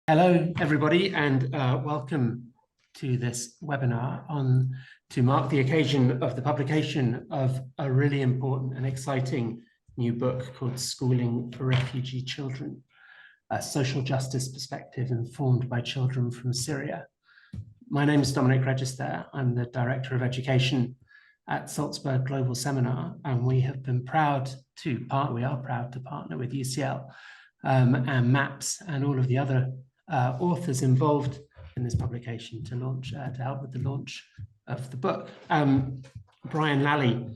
Hello, everybody, and welcome to this webinar to mark the occasion of the publication of a really important and exciting new book called Schooling for Refugee Children, a social justice perspective informed by children from Syria. My name is Dominic Register. I'm the Director of Education at Salzburg Global Center, and we are proud to partner with UCL and MAPS and all of the other authors involved in this publication to help with the launch of the book. Brian Lally,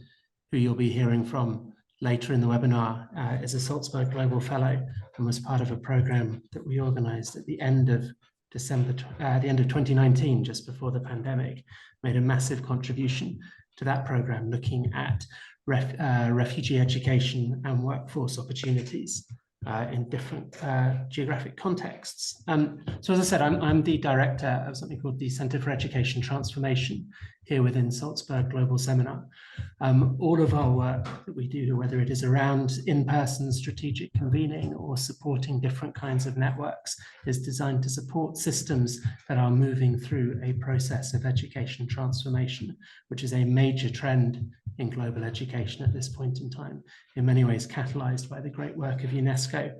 who you'll be hearing from later in the webinar, is a Salzburg Global Fellow and was part of a program that we organized at the end of December, the end of 2019, just before the pandemic, made a massive contribution to that program, looking at refugee education and workforce opportunities in different geographic contexts. So as I said, I'm the director of something called the Center for Education Transformation here within Salzburg Global Seminar. All of our work that we do, whether it is around in-person strategic convening or supporting different kinds of networks, is designed to support systems that are moving through a process of education transformation, which is a major trend in global education at this point in time, in many ways catalyzed by the great work of UNESCO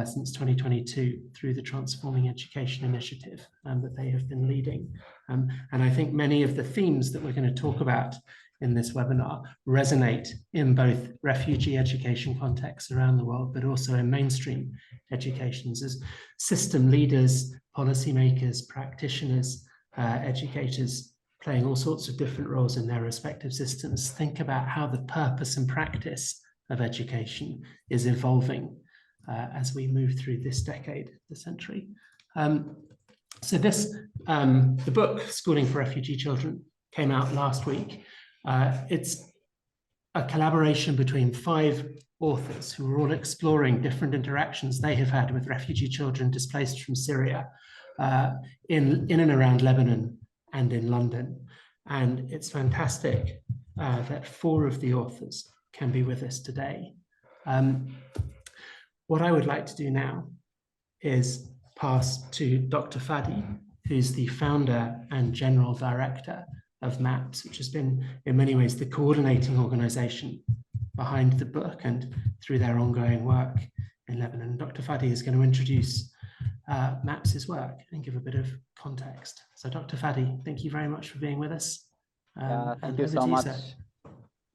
since 2022 through the Transforming Education Initiative that they have been leading. And I think many of the themes that we're going to talk about in this webinar resonate in both refugee education contexts around the world, but also in mainstream educations as system leaders, policymakers, practitioners, educators, playing all sorts of different roles in their respective systems, think about how the purpose and practice of education is evolving as we move through this decade, the century. So the book, Schooling for Refugee Children, came out last week. It's a collaboration between 5 authors who are all exploring different interactions they have had with refugee children displaced from Syria in and around Lebanon and in London. And it's fantastic that 4 of the authors can be with us today. What I would like to do now is pass to Dr. Fadi, who's the founder and general director of MAPS, which has been in many ways the coordinating organization behind the book and through their ongoing work in Lebanon. Dr. Fadi is going to introduce MAPS's work and give a bit of context. So Dr. Fadi, thank you very much for being with us. Thank you so much.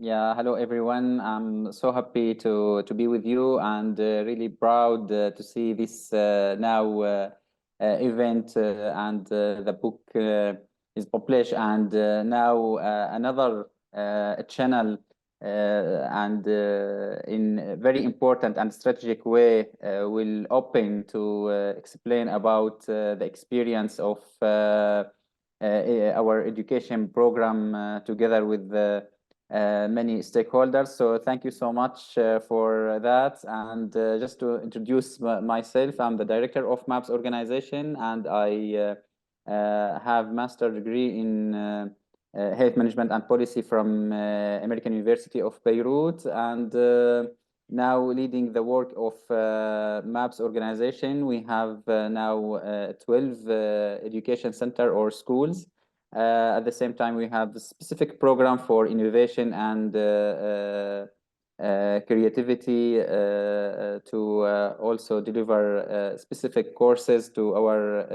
Yeah, hello everyone. I'm so happy to be with you and really proud to see this now event and the book is published, and now another channel and in a very important and strategic way will open to explain about the experience of our education program together with many stakeholders. So thank you so much for that. And just to introduce myself, I'm the director of MAPS organization, and I have master's degree in health management and policy from American University of Beirut, and now leading the work of MAPS organization. We have now 12 education center or schools. At the same time, we have a specific program for innovation and creativity to also deliver specific courses to our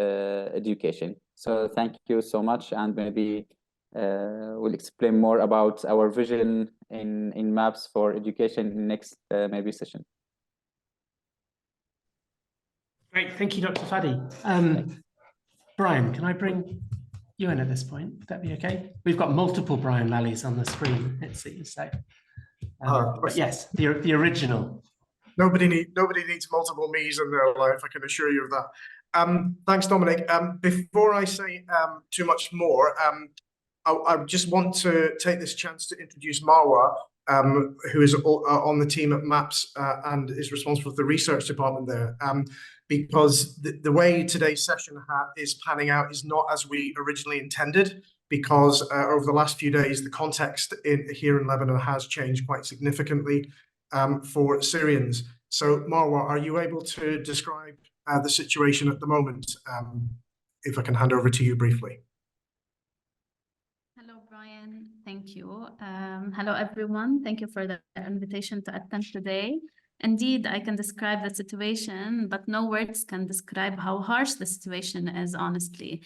education. So thank you so much, and maybe we'll explain more about our vision in MAPS for education in next maybe session. Great, thank you, Dr. Fadi. Brian, can I bring you in at this point? Would that be okay? We've got multiple Brian Lallys on the screen, it seems. So, but yes, the original. Nobody needs multiple me's in their life, I can assure you of that. Thanks, Dominic. Before I say too much more, I just want to take this chance to introduce Marwa, who is on the team at MAPS and is responsible for the research department there. Because the way today's session is panning out is not as we originally intended, because over the last few days, the context here in Lebanon has changed quite significantly for Syrians. So Marwa, are you able to describe the situation at the moment. If I can hand over to you briefly. Hello, Brian. Thank you. Hello, everyone. Thank you for the invitation to attend today. Indeed, I can describe the situation, but no words can describe how harsh the situation is, honestly.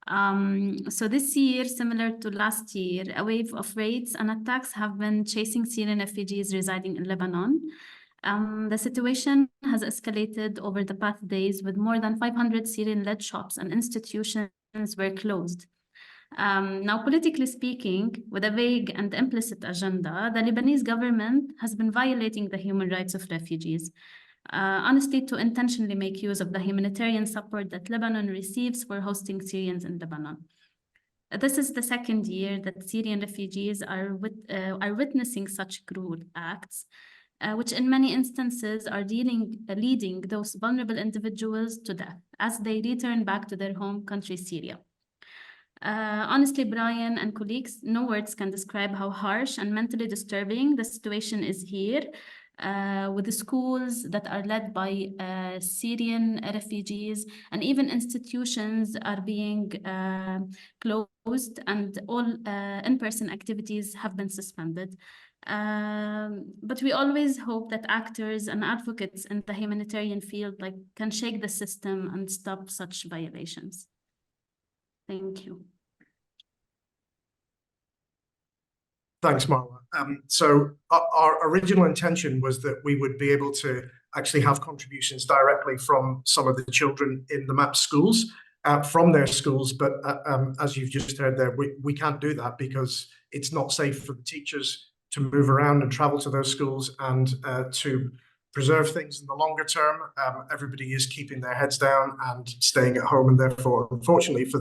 So this year, similar to last year, a wave of raids and attacks have been chasing Syrian refugees residing in Lebanon. The situation has escalated over the past days, with more than 500 Syrian-led shops and institutions were closed. Now, politically speaking, with a vague and implicit agenda, the Lebanese government has been violating the human rights of refugees. Honestly, to intentionally make use of the humanitarian support that Lebanon receives for hosting Syrians in Lebanon. This is the second year that Syrian refugees are witnessing such cruel acts, which in many instances are leading those vulnerable individuals to death as they return back to their home country, Syria. Honestly, Brian and colleagues, no words can describe how harsh and mentally disturbing the situation is here, with the schools that are led by Syrian refugees, and even institutions are being closed, and all in-person activities have been suspended. But we always hope that actors and advocates in the humanitarian field can shake the system and stop such violations. Thank you. Thanks, Marwa. So our original intention was that we would be able to actually have contributions directly from some of the children in the MAP schools, from their schools. But as you've just heard there, we can't do that because it's not safe for the teachers to move around and travel to those schools, and to preserve things in the longer term. Everybody is keeping their heads down and staying at home, and therefore, unfortunately, for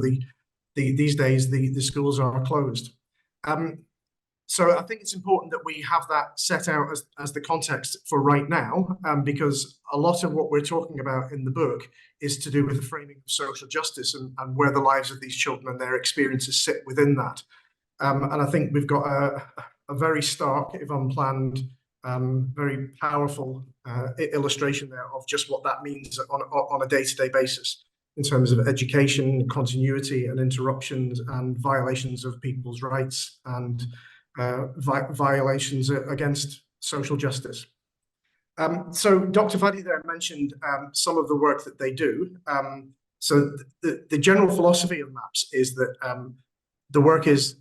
these days, the schools are closed. So I think it's important that we have that set out as the context for right now, because a lot of what we're talking about in the book is to do with the framing of social justice and where the lives of these children and their experiences sit within that. And I think we've got a very stark, if unplanned, very powerful illustration there of just what that means on a day-to-day basis in terms of education, continuity and interruptions and violations of people's rights and violations against social justice. So Dr. Fadi there mentioned some of the work that they do. So the general philosophy of MAPS is that the work is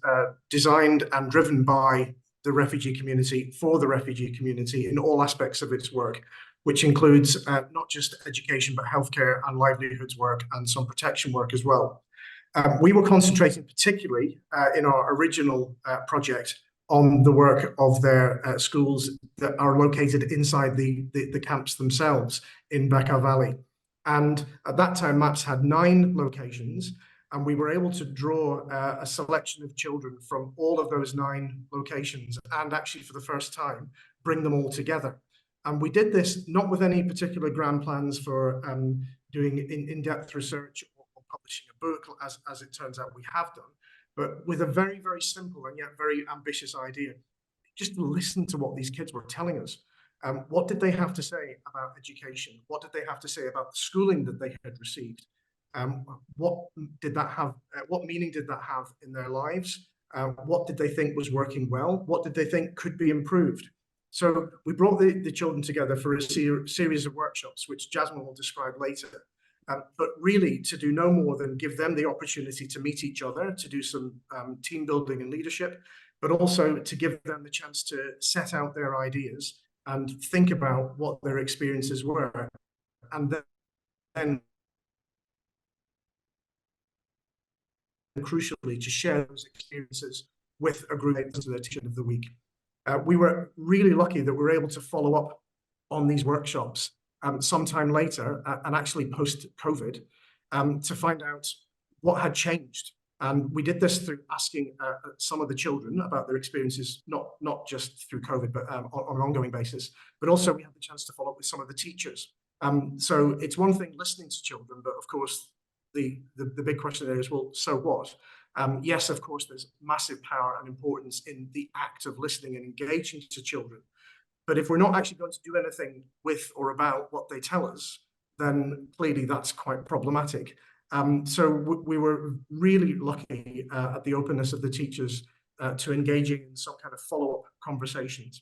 designed and driven by the refugee community for the refugee community in all aspects of its work, which includes not just education, but healthcare and livelihoods work and some protection work as well. We were concentrating particularly in our original project on the work of their schools that are located inside the camps themselves in Bekaa Valley. And at that time, MAPS had 9 locations, and we were able to draw a selection of children from all of those 9 locations, and actually for the first time, bring them all together. And we did this not with any particular grand plans for doing in-depth research or publishing a book, as it turns out we have done, but with a very, very simple and yet very ambitious idea. Just listen to what these kids were telling us. What did they have to say about education? What did they have to say about the schooling that they had received? What did that have? What meaning did that have in their lives? What did they think was working well? What did they think could be improved? So we brought the children together for a series of workshops, which Jasmine will describe later. But really to do no more than give them the opportunity to meet each other, to do some team building and leadership, but also to give them the chance to set out their ideas and think about what their experiences were, and then crucially to share those experiences with a group to their teacher of the week. We were really lucky that we were able to follow up on these workshops sometime later and actually post-COVID to find out what had changed. And we did this through asking some of the children about their experiences, not just through COVID, but on an ongoing basis. But also we had the chance to follow up with some of the teachers. So it's one thing listening to children, but of course the big question there is, well, so what? Yes, of course, there's massive power and importance in the act of listening and engaging to children. But if we're not actually going to do anything with or about what they tell us, then clearly that's quite problematic. So we were really lucky at the openness of the teachers to engaging in some kind of follow-up conversations.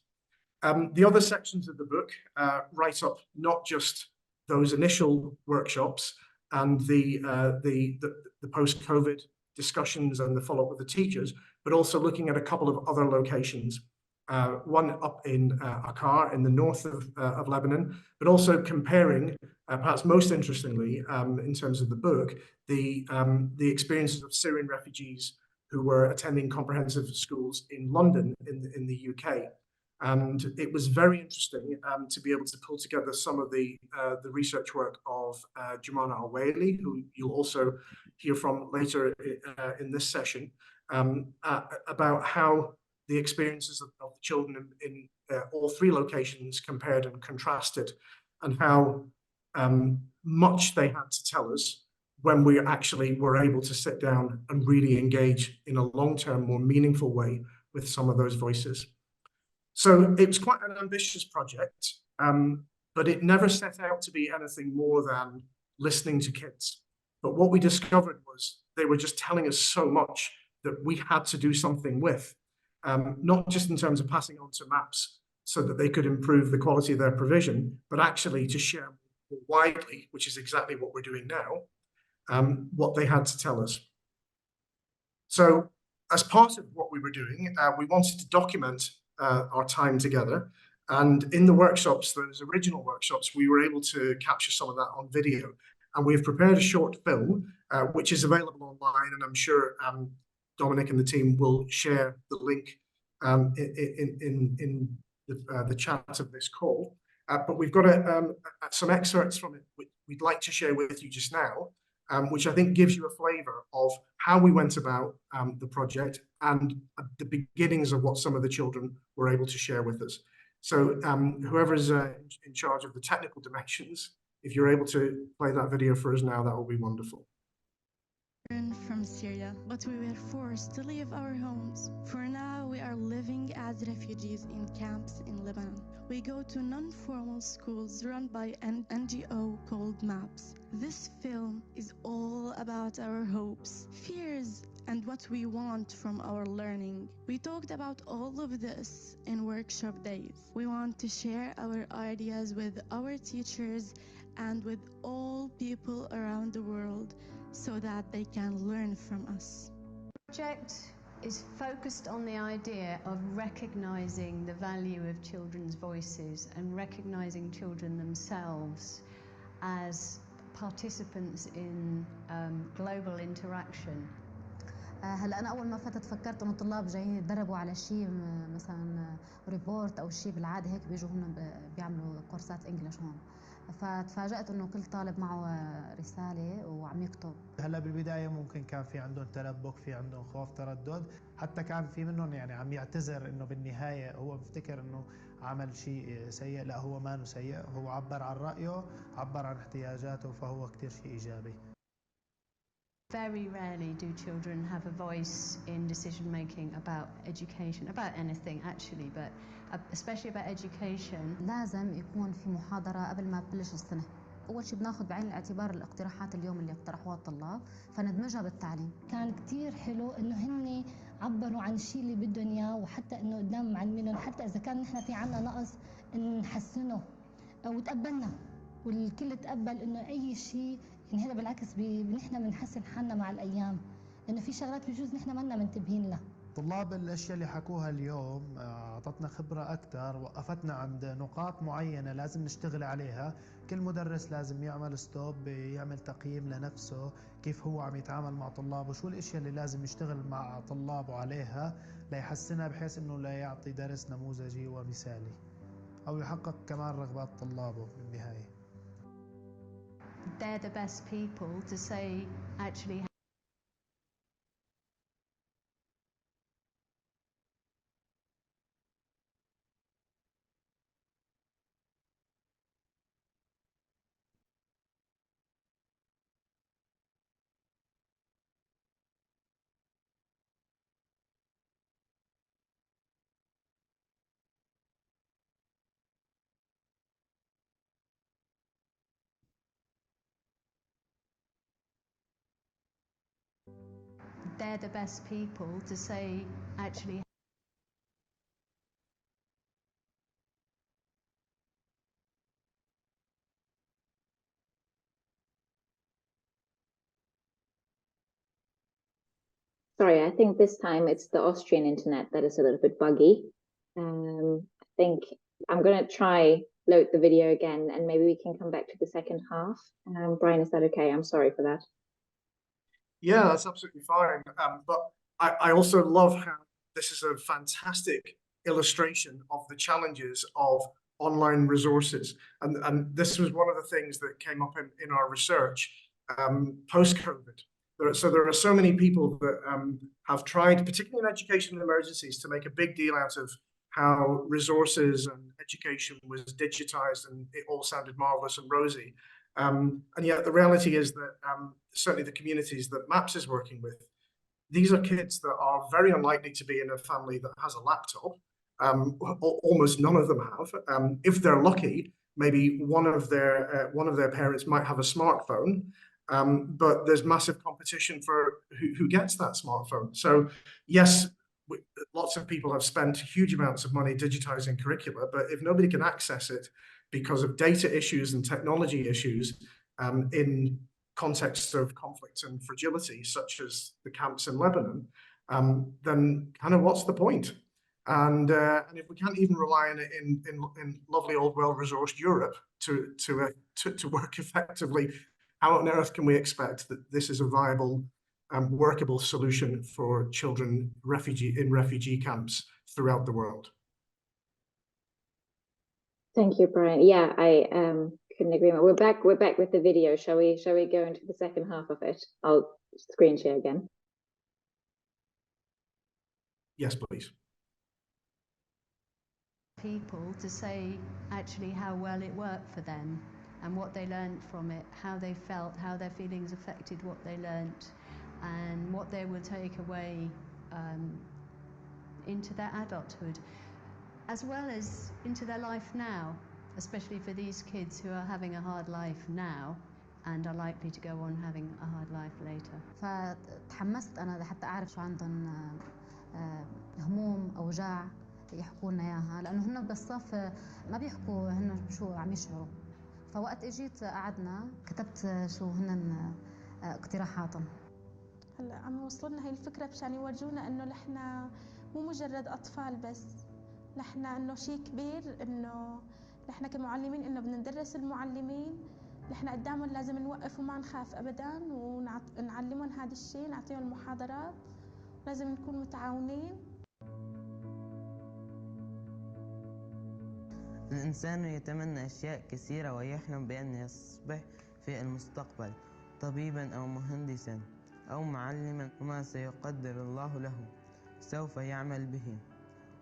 The other sections of the book write up not just those initial workshops and the post-COVID discussions and the follow-up with the teachers, but also looking at a couple of other locations. One up in Akkar in the north of Lebanon, but also comparing, perhaps most interestingly, in terms of the book, the experiences of Syrian refugees who were attending comprehensive schools in London in the UK. And it was very interesting to be able to pull together some of the research work of Jumana Al-Waili, who you'll also hear from later in this session, about how the experiences of the children in all three locations compared and contrasted, and how much they had to tell us when we actually were able to sit down and really engage in a long-term, more meaningful way with some of those voices. So it was quite an ambitious project, but it never set out to be anything more than listening to kids. But what we discovered was they were just telling us so much that we had to do something with, not just in terms of passing on to MAPS so that they could improve the quality of their provision, but actually to share more widely, which is exactly what we're doing now, what they had to tell us. So as part of what we were doing, we wanted to document our time together. And in the workshops, those original workshops, we were able to capture some of that on video. And we've prepared a short film, which is available online. And I'm sure Dominic and the team will share the link in the chat of this call. But we've got some excerpts from it which we'd like to share with you just now, which I think gives you a flavor of how we went about the project and the beginnings of what some of the children were able to share with us. So whoever is in charge of the technical dimensions, if you're able to play that video for us now, that will be wonderful. From Syria, but we were forced to leave our homes. For now, we are living as refugees in camps in Lebanon. We go to non-formal schools run by an NGO called MAPS. This film is all about our hopes, fears, and what we want from our learning. We talked about all of this in workshop days. We want to share our ideas with our teachers and with all people around the world, so that they can learn from us. The project is focused on the idea of recognizing the value of children's voices and recognizing children themselves as participants in global interaction. هلا انا اول ما فتت فكرت انه الطلاب جايين يتدربوا على شيء مثلا ريبورت او شيء بالعاده هيك بيجوا هون بيعملوا كورسات انجلش هون. فتفاجأت انه كل طالب معه رسالة وعم يكتب. هلا بالبداية ممكن كان في عندهم تلبك، في عندهم خوف، تردد، حتى كان في منهم يعني عم يعتذر انه بالنهاية هو بفتكر انه عمل شيء سيء. لا، هو ما سيء، هو عبر عن رأيه، عبر عن احتياجاته، فهو كتير شيء إيجابي. Very rarely do children have a voice in decision making about education, about anything actually, but especially about education. لازم يكون في محاضرة قبل ما تبلش السنة. أول شيء بناخذ بعين الاعتبار الاقتراحات اليوم اللي اقترحوها الطلاب فندمجها بالتعليم. كان كتير حلو إنه هن عبروا عن الشيء اللي بدهم إياه، وحتى إنه قدام معلمينهم حتى إذا كان نحن في عنا نقص نحسنه وتقبلنا، والكل تقبل إنه أي شيء. يعني هذا بالعكس نحن بنحسن حالنا مع الأيام، إنه في شغلات بجوز نحن منا منتبهين لها. طلاب الأشياء اللي حكوها اليوم أعطتنا خبرة أكثر، وقفتنا عند نقاط معينة لازم نشتغل عليها. كل مدرس لازم يعمل ستوب، يعمل تقييم لنفسه، كيف هو عم يتعامل مع طلابه، شو الأشياء اللي لازم يشتغل مع طلابه عليها ليحسنها، بحيث إنه لا يعطي درس نموذجي ومثالي أو يحقق كمان رغبات طلابه بالنهاية. They're the best people to say actually they're the best people to say, actually, Sorry, I think this time it's the Austrian internet that is a little bit buggy. I think I'm going to try load the video again, and maybe we can come back to the second half. Brian, is that okay? I'm sorry for that. Yeah, that's absolutely fine. But I also love how this is a fantastic illustration of the challenges of online resources. And this was one of the things that came up in our research post-COVID. So there are so many people that have tried, particularly in education and emergencies, to make a big deal out of how resources and education was digitized and it all sounded marvelous and rosy. And yet the reality is that certainly the communities that MAPS is working with, these are kids that are very unlikely to be in a family that has a laptop. Almost none of them have. If they're lucky, maybe one of their parents might have a smartphone. But there's massive competition for who gets that smartphone. So yes, lots of people have spent huge amounts of money digitizing curricula, but if nobody can access it because of data issues and technology issues in contexts of conflict and fragility, such as the camps in Lebanon, then kind of what's the point? And if we can't even rely on it in lovely old well-resourced Europe to work effectively, how on earth can we expect that this is a viable workable solution for children in refugee camps throughout the world? Thank you, Brian. Yeah, I couldn't agree more. We're back with the video. Shall we go into the second half of it? I'll screen share again. Yes, please. people to say actually how well it worked for them and what they learned from it, how they felt, how their feelings affected what they learned, and what they will take away into their adulthood, as well as into their life now, especially for these kids who are having a hard life now and are likely to go on having a hard life later. فتحمست أنا لحتى أعرف شو عندهم هموم أوجاع يحكوا لنا إياها، لأنه هن بالصف ما بيحكوا هن شو عم يشعروا. فوقت اجيت قعدنا كتبت شو هن اقتراحاتهم. هلا عم يوصلنا هي الفكرة مشان يورجونا إنه نحن مو مجرد أطفال بس، نحن إنه شيء كبير، إنه نحن كمعلمين إنه بدنا ندرس المعلمين، نحن قدامهم لازم نوقف وما نخاف أبداً ونعلمهم هذا الشيء، نعطيهم المحاضرات، لازم نكون متعاونين. الإنسان يتمنى أشياء كثيرة ويحلم بأن يصبح في المستقبل طبيباً أو مهندساً أو معلماً، وما سيقدر الله له سوف يعمل به.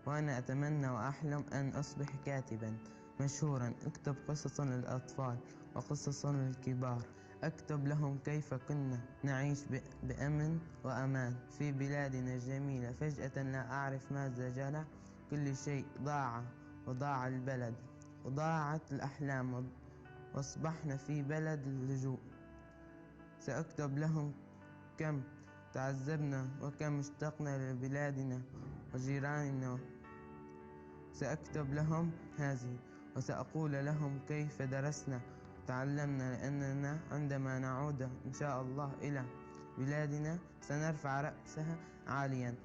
وأنا أتمنى وأحلم أن أصبح كاتباً مشهوراً، أكتب قصصاً للأطفال وقصصاً للكبار، أكتب لهم كيف كنا نعيش بأمن وأمان في بلادنا الجميلة. فجأة لا أعرف ماذا جرى، كل شيء ضاع وضاع البلد وضاعت الأحلام واصبحنا في بلد اللجوء. سأكتب لهم كم تعذبنا وكم اشتقنا لبلادنا وجيراننا. سأكتب لهم هذه وسأقول لهم كيف درسنا تعلمنا، لأننا عندما نعود إن شاء الله إلى بلادنا سنرفع رأسها عاليا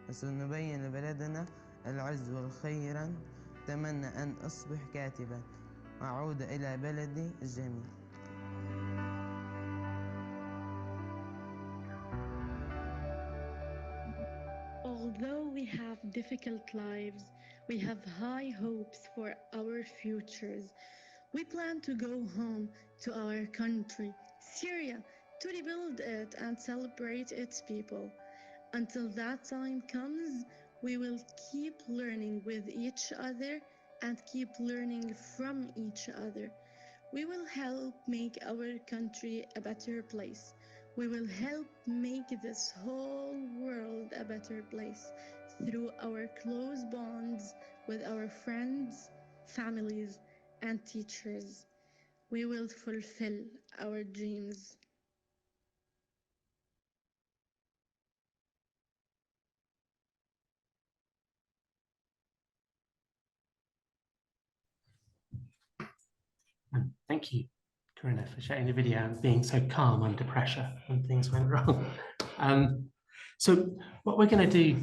وسنبين لبلدنا العز والخير. أتمنى أن أصبح كاتبا وأعود إلى بلدي الجميل. Although we have difficult lives, we have high hopes for our futures. We plan to go home to our country, Syria, to rebuild it and celebrate its people. Until that time comes, we will keep learning with each other and keep learning from each other. We will help make our country a better place. We will help make this whole world a better place through our close bonds with our friends, families, and teachers. We will fulfill our dreams. thank you, Corinna, for sharing the video and being so calm under pressure when things went wrong. So what we're going to do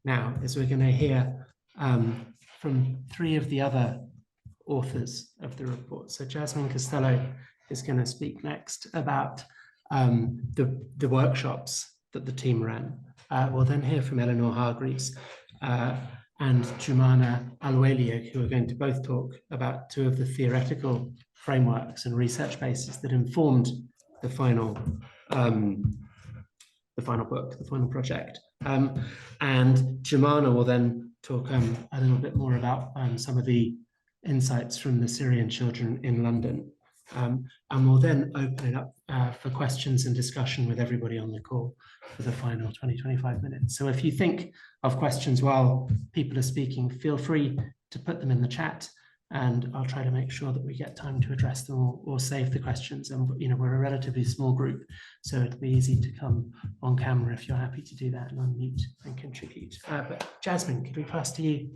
now is we're going to hear from three of the other authors of the report. So Jasmine Costello is going to speak next about the workshops that the team ran. We'll then hear from Eleanor Hargreaves and Jumana Alwelio, who are going to both talk about two of the theoretical frameworks and research bases that informed the final book, the final project. And Jumana will then talk a little bit more about some of the insights from the Syrian children in London. And we'll then open it up for questions and discussion with everybody on the call for the final 20-25 minutes. So if you think of questions while people are speaking, feel free to put them in the chat, and I'll try to make sure that we get time to address them or save the questions. And we're a relatively small group, so it'll be easy to come on camera if you're happy to do that and unmute and contribute. But Jasmine, could we pass to you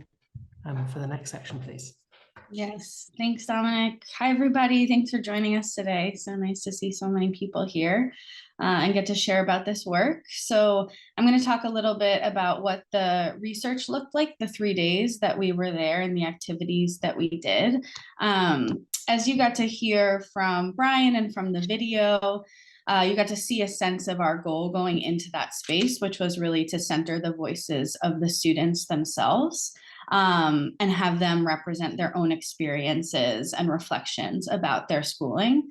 for the next section, please? Yes, thanks, Dominic. Hi, everybody. Thanks for joining us today. So nice to see so many people here and get to share about this work. So I'm going to talk a little bit about what the research looked like the 3 days that we were there and the activities that we did. As you got to hear from Brian and from the video, you got to see a sense of our goal going into that space, which was really to center the voices of the students themselves. And have them represent their own experiences and reflections about their schooling.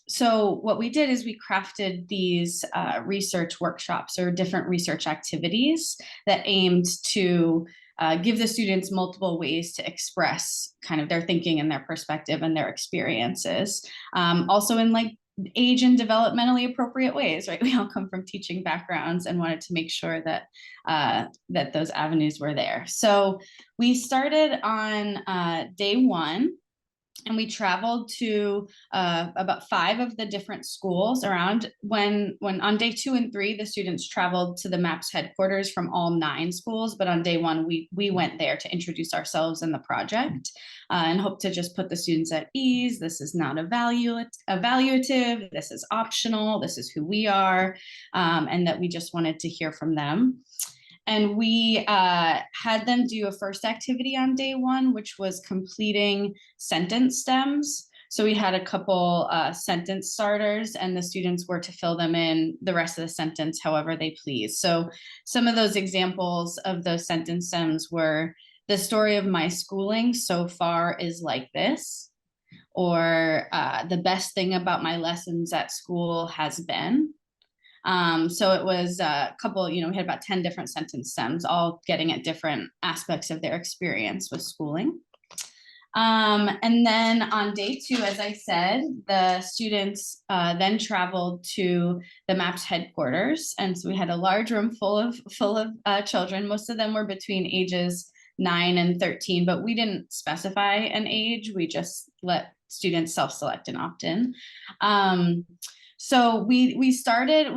So what we did is we crafted these research workshops or different research activities that aimed to give the students multiple ways to express kind of their thinking and their perspective and their experiences. Also in like age and developmentally appropriate ways, right? We all come from teaching backgrounds and wanted to make sure that that those avenues were there. So we started on day one, and we traveled to about 5 of the different schools around. When on day 2 and 3, the students traveled to the MAPS headquarters from all 9 schools, but on day 1, we went there to introduce ourselves and the project and hope to just put the students at ease. This is not evaluative, this is optional, this is who we are, and that we just wanted to hear from them. And we had them do a first activity on day 1, which was completing sentence stems. So we had a couple sentence starters, and the students were to fill them in the rest of the sentence however they please. So some of those examples of those sentence stems were, the story of my schooling so far is like this, or the best thing about my lessons at school has been. So it was a couple, we had about 10 different sentence stems, all getting at different aspects of their experience with schooling. And then on day 2, as I said, the students then traveled to the MAPS headquarters. And so we had a large room full of children. Most of them were between ages 9 and 13, but we didn't specify an age. We just let students self-select and opt in. So we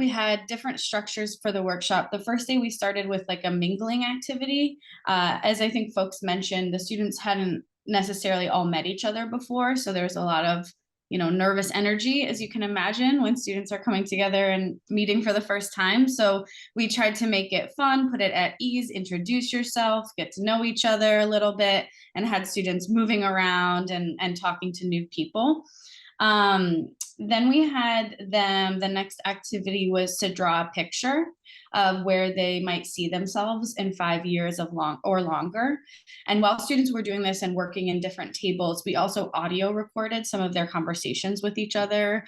had different structures for the workshop. The first day we started with like a mingling activity. As I think folks mentioned, the students hadn't necessarily all met each other before. So there's a lot of, nervous energy, as you can imagine, when students are coming together and meeting for the first time. So we tried to make it fun, put it at ease, introduce yourself, get to know each other a little bit, and had students moving around and talking to new people. Then we had them, the next activity was to draw a picture of where they might see themselves in 5 years of longer. And while students were doing this and working in different tables, we also audio recorded some of their conversations with each other,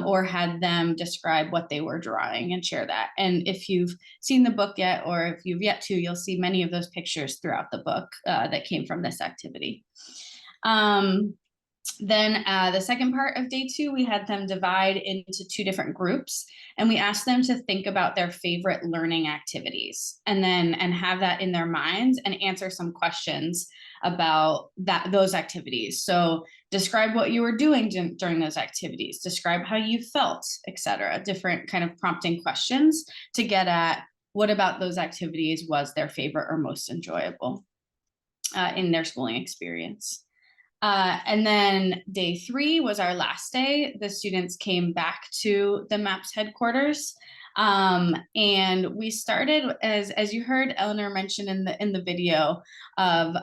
or had them describe what they were drawing and share that. And if you've seen the book yet, or if you've yet to, you'll see many of those pictures throughout the book that came from this activity. Then the second part of day 2, we had them divide into 2 different groups, and we asked them to think about their favorite learning activities and have that in their minds and answer some questions about those activities. So describe what you were doing during those activities, describe how you felt, etc. Different kind of prompting questions to get at what about those activities was their favorite or most enjoyable in their schooling experience. And then day 3 was our last day. The students came back to the MAPS headquarters. And we started, as you heard Eleanor mention in the video, of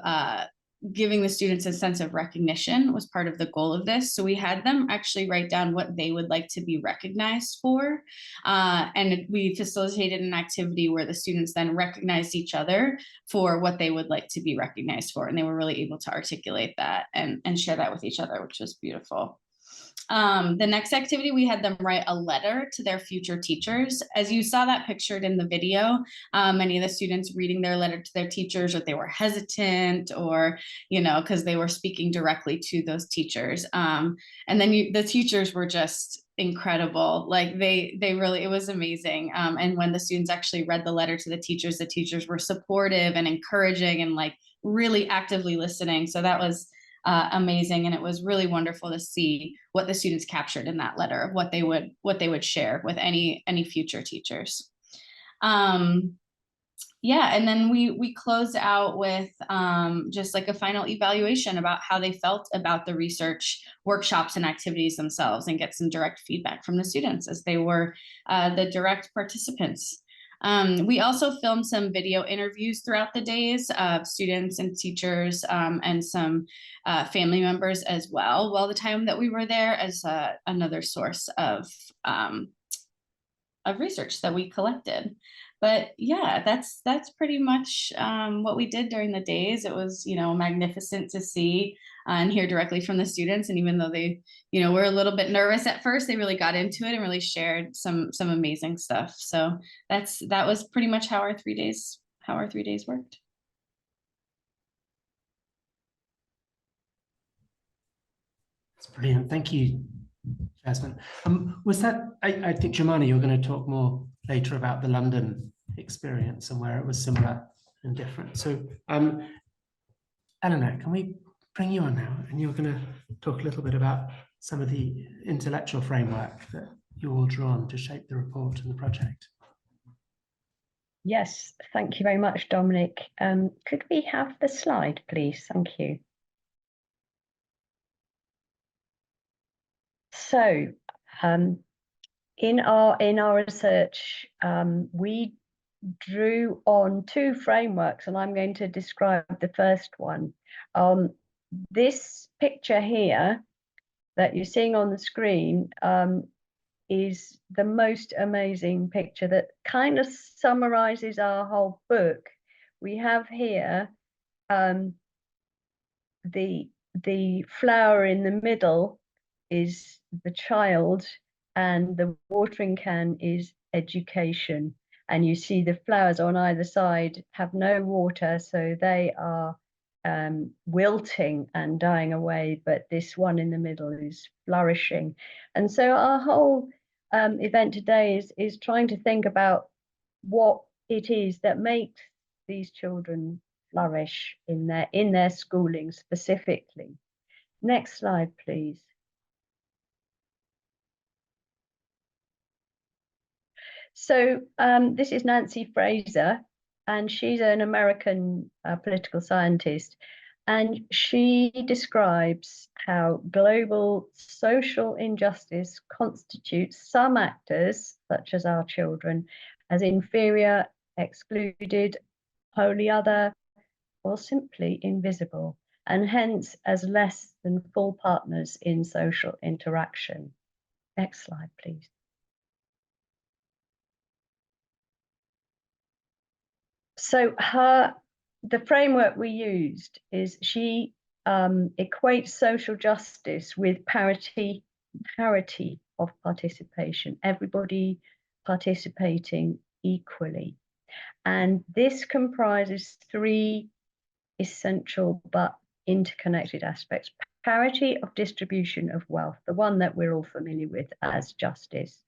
giving the students a sense of recognition was part of the goal of this. So we had them actually write down what they would like to be recognized for. And we facilitated an activity where the students then recognized each other for what they would like to be recognized for. And they were really able to articulate that and share that with each other, which was beautiful. The next activity, we had them write a letter to their future teachers. As you saw that pictured in the video, many of the students reading their letter to their teachers, or they were hesitant, or, you know, because they were speaking directly to those teachers. And then the teachers were just incredible. Like they really, it was amazing. And when the students actually read the letter to the teachers were supportive and encouraging and like really actively listening. So that was amazing, and it was really wonderful to see what the students captured in that letter of what they would share with any future teachers. Yeah, and then we closed out with just like a final evaluation about how they felt about the research workshops and activities themselves, and get some direct feedback from the students as they were the direct participants. We also filmed some video interviews throughout the days of students and teachers and some family members as well, while the time that we were there, as another source of research that we collected. But yeah, that's pretty much what we did during the days. It was, you know, magnificent to see and hear directly from the students. And even though they, you know, were a little bit nervous at first, they really got into it and really shared some amazing stuff. So that was pretty much how our 3 days worked. That's brilliant. Thank you, Jasmine. Was that, I think, Jemana, you're going to talk more later about the London experience and where it was similar and different. So, Eleanor, can we bring you on now? And you're going to talk a little bit about some of the intellectual framework that you all drew on to shape the report and the project. Yes, thank you very much, Dominic. Could we have the slide, please? Thank you. So, in our research, we drew on 2 frameworks, and I'm going to describe the first one. This picture here that you're seeing on the screen is the most amazing picture that kind of summarizes our whole book. We have here the flower in the middle is the child, and the watering can is education. And you see the flowers on either side have no water, so they are wilting and dying away, but this one in the middle is flourishing. And so our whole event today is trying to think about what it is that makes these children flourish in their schooling specifically. Next slide, please. So this is Nancy Fraser, and she's an American political scientist, and she describes how global social injustice constitutes some actors, such as our children, as inferior, excluded, wholly other, or simply invisible, and hence as less than full partners in social interaction. Next slide, please. So the framework we used is she equates social justice with parity of participation, everybody participating equally. And this comprises 3 essential but interconnected aspects. Parity of distribution of wealth, the one that we're all familiar with as justice.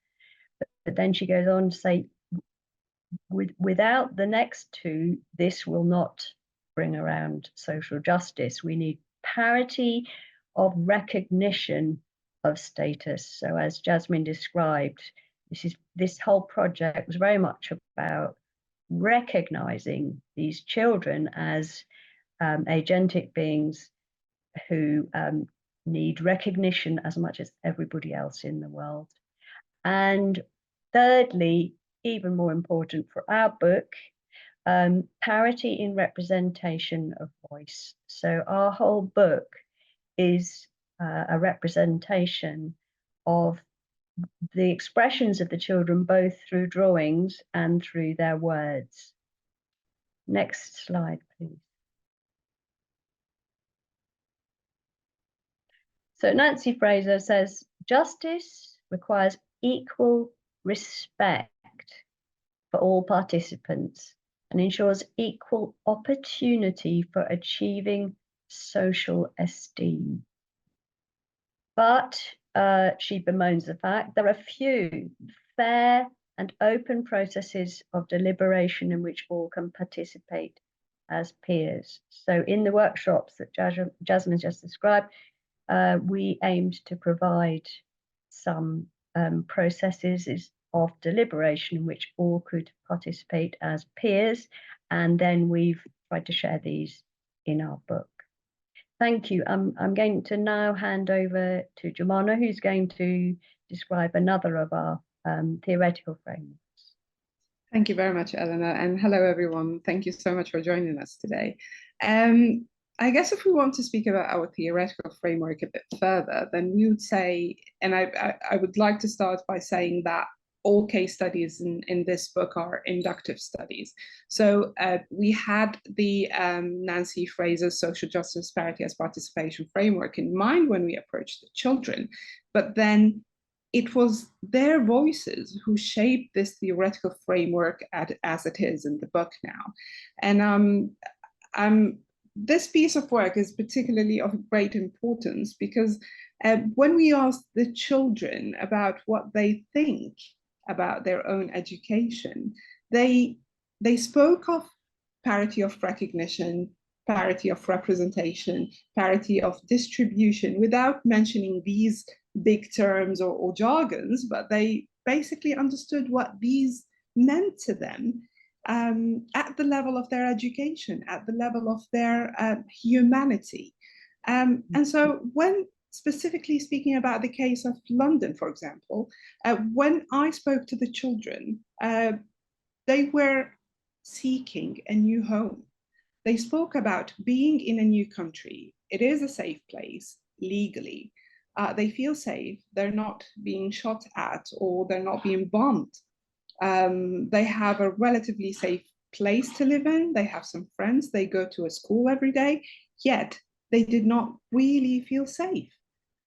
But then she goes on to say, without the next 2, this will not bring around social justice. We need parity of recognition of status. So as Jasmine described, this whole project was very much about recognizing these children as agentic beings who need recognition as much as everybody else in the world. And thirdly, even more important for our book, parity in representation of voice. So our whole book is a representation of the expressions of the children, both through drawings and through their words. Next slide, please. So Nancy Fraser says, justice requires equal respect for all participants and ensures equal opportunity for achieving social esteem. But she bemoans the fact there are few fair and open processes of deliberation in which all can participate as peers. So in the workshops that Jasmine just described, we aimed to provide some processes of deliberation in which all could participate as peers, and then we've tried to share these in our book. Thank you. I'm going to now hand over to Jumana, who's going to describe another of our theoretical frameworks. Thank you very much, Eleanor, and hello everyone. Thank you so much for joining us today. I guess if we want to speak about our theoretical framework a bit further, then we would say, and I would like to start by saying that all case studies in this book are inductive studies. So we had the Nancy Fraser social justice, parity as participation framework in mind when we approached the children, but then it was their voices who shaped this theoretical framework as it is in the book now. And this piece of work is particularly of great importance because when we asked the children about what they think about their own education, they spoke of parity of recognition, parity of representation, parity of distribution, without mentioning these big terms or jargons, but they basically understood what these meant to them at the level of their education, at the level of their humanity. And so when specifically speaking about the case of London, for example, when I spoke to the children, they were seeking a new home. They spoke about being in a new country. It is a safe place legally. They feel safe. They're not being shot at or they're not being bombed. They have a relatively safe place to live in. They have some friends. They go to a school every day, yet they did not really feel safe.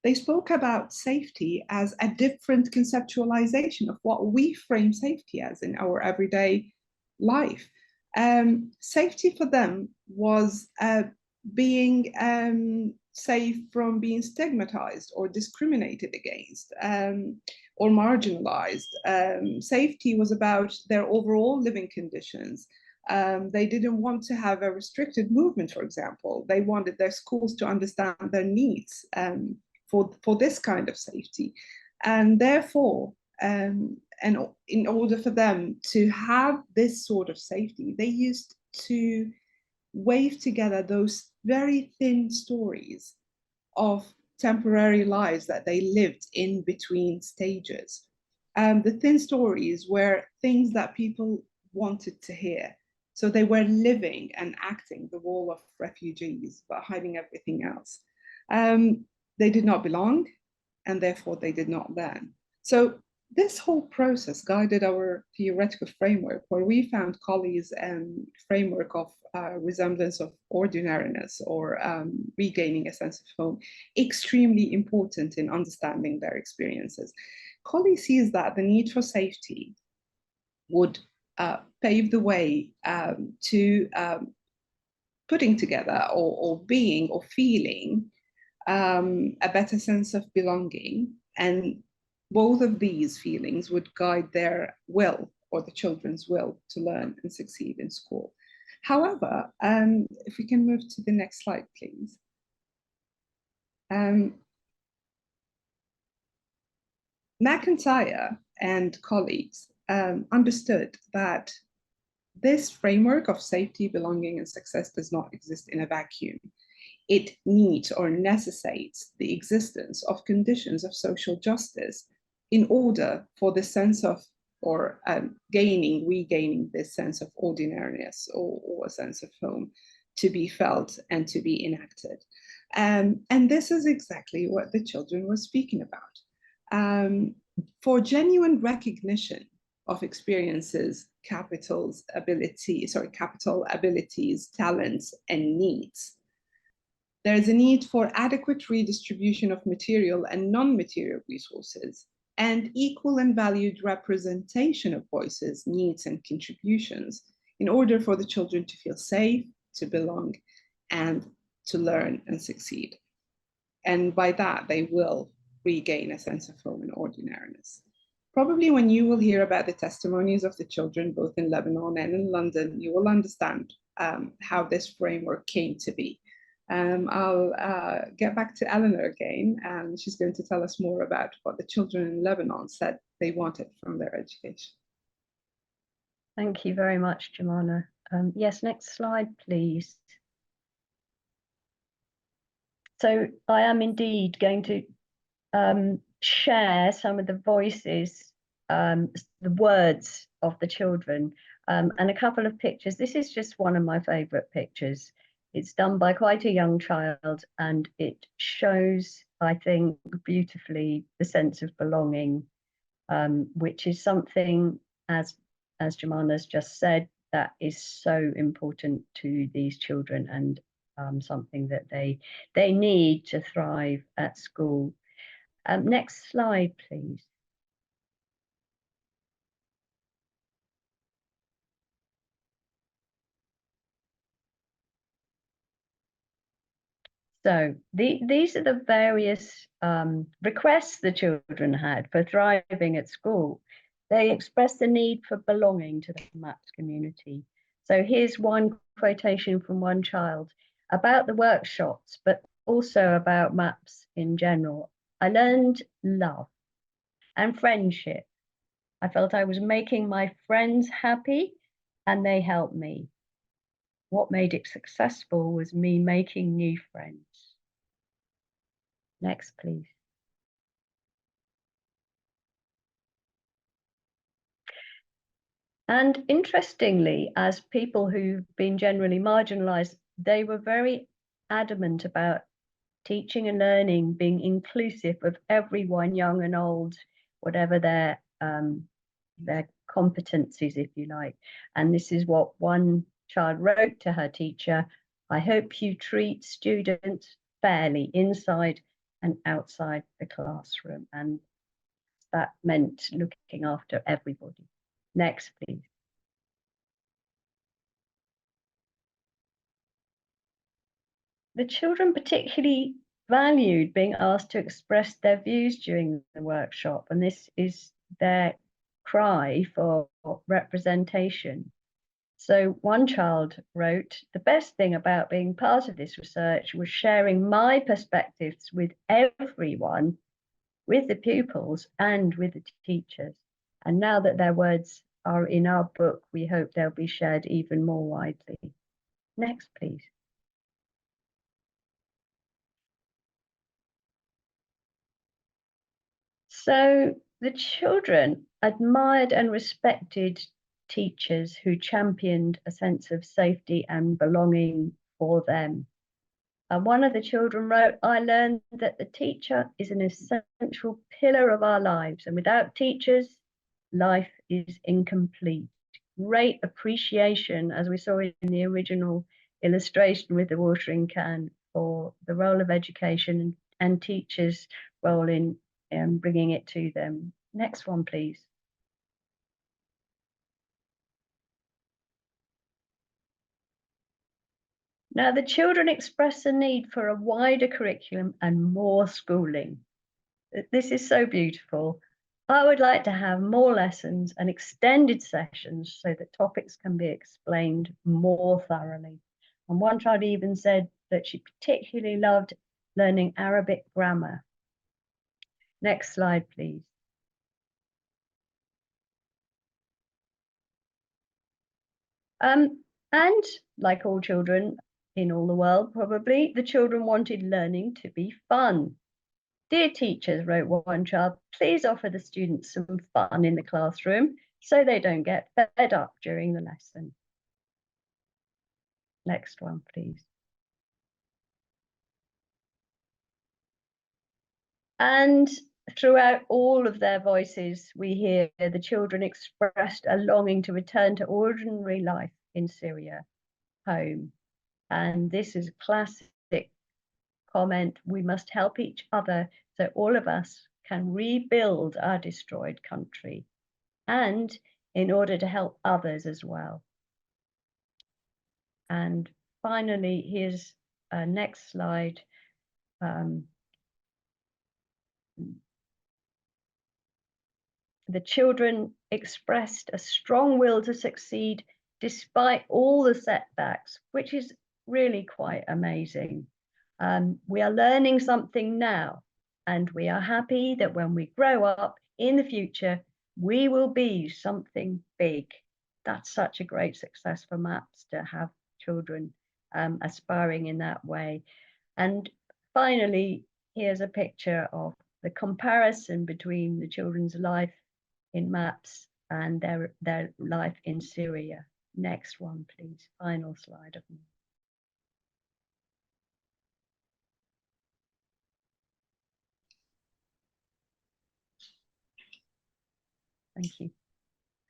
They spoke about safety as a different conceptualization of what we frame safety as in our everyday life. Safety for them was being safe from being stigmatized or discriminated against or marginalized. Safety was about their overall living conditions. They didn't want to have a restricted movement, for example. They wanted their schools to understand their needs for this kind of safety. And therefore, and in order for them to have this sort of safety, they used to wave together those very thin stories of temporary lives that they lived in between stages. The thin stories were things that people wanted to hear. So they were living and acting the role of refugees, but hiding everything else. They did not belong, and therefore they did not learn. So this whole process guided our theoretical framework, where we found Colley's framework of resemblance of ordinariness or regaining a sense of home extremely important in understanding their experiences. Colley sees that the need for safety would pave the way to putting together or being or feeling a better sense of belonging, and both of these feelings would guide their will, or the children's will, to learn and succeed in school. However, if we can move to the next slide, please. McIntyre and colleagues understood that this framework of safety, belonging, and success does not exist in a vacuum. it needs or necessitates the existence of conditions of social justice in order for the sense of, or regaining this sense of ordinariness or a sense of home to be felt and to be enacted. And this is exactly what the children were speaking about. For genuine recognition of experiences, capital abilities, talents, and needs, there is a need for adequate redistribution of material and non-material resources, and equal and valued representation of voices, needs, and contributions in order for the children to feel safe, to belong, and to learn and succeed. And by that, they will regain a sense of home and ordinariness. Probably when you will hear about the testimonies of the children, both in Lebanon and in London, you will understand how this framework came to be. I'll get back to Eleanor again, and she's going to tell us more about what the children in Lebanon said they wanted from their education. Thank you very much, Jemana. Yes, next slide, please. So I am indeed going to share some of the voices, the words of the children, and a couple of pictures. This is just one of my favorite pictures. It's done by quite a young child, and it shows, I think, beautifully the sense of belonging, which is something, as Jemana's just said, that is so important to these children, and something that they need to thrive at school. Next slide, please. So these are the various requests the children had for thriving at school. They expressed the need for belonging to the MAPS community. So here's one quotation from one child about the workshops, but also about MAPS in general. I learned love and friendship. I felt I was making my friends happy, and they helped me. What made it successful was me making new friends. Next, please. And interestingly, as people who've been generally marginalized, they were very adamant about teaching and learning being inclusive of everyone, young and old, whatever their competencies, if you like. And this is what one child wrote to her teacher: I hope you treat students fairly inside and outside the classroom. And that meant looking after everybody. Next, please. The children particularly valued being asked to express their views during the workshop, and this is their cry for representation. So one child wrote, the best thing about being part of this research was sharing my perspectives with everyone, with the pupils and with the teachers. And now that their words are in our book, we hope they'll be shared even more widely. Next, please. So the children admired and respected teachers who championed a sense of safety and belonging for them. And one of the children wrote, I learned that the teacher is an essential pillar of our lives, and without teachers, life is incomplete. Great appreciation, as we saw in the original illustration with the watering can, for the role of education and teachers' role in bringing it to them. Next one, please. Now, the children express a need for a wider curriculum and more schooling. This is so beautiful. I would like to have more lessons and extended sessions so that topics can be explained more thoroughly. And one child even said that she particularly loved learning Arabic grammar. Next slide, please. And like all children, in all the world, probably, the children wanted learning to be fun. Dear teachers, wrote one child, please offer the students some fun in the classroom so they don't get fed up during the lesson. Next one, please. And throughout all of their voices, we hear the children expressed a longing to return to ordinary life in Syria, home. And this is a classic comment. We must help each other so all of us can rebuild our destroyed country, and in order to help others as well. And finally, here's a next slide. The children expressed a strong will to succeed despite all the setbacks, which is really quite amazing. We are learning something now, and we are happy that when we grow up in the future, we will be something big. That's such a great success for MAPS to have children aspiring in that way. And finally, here's a picture of the comparison between the children's life in MAPS and their life in Syria. Next one, please. Final slide of me. Thank you.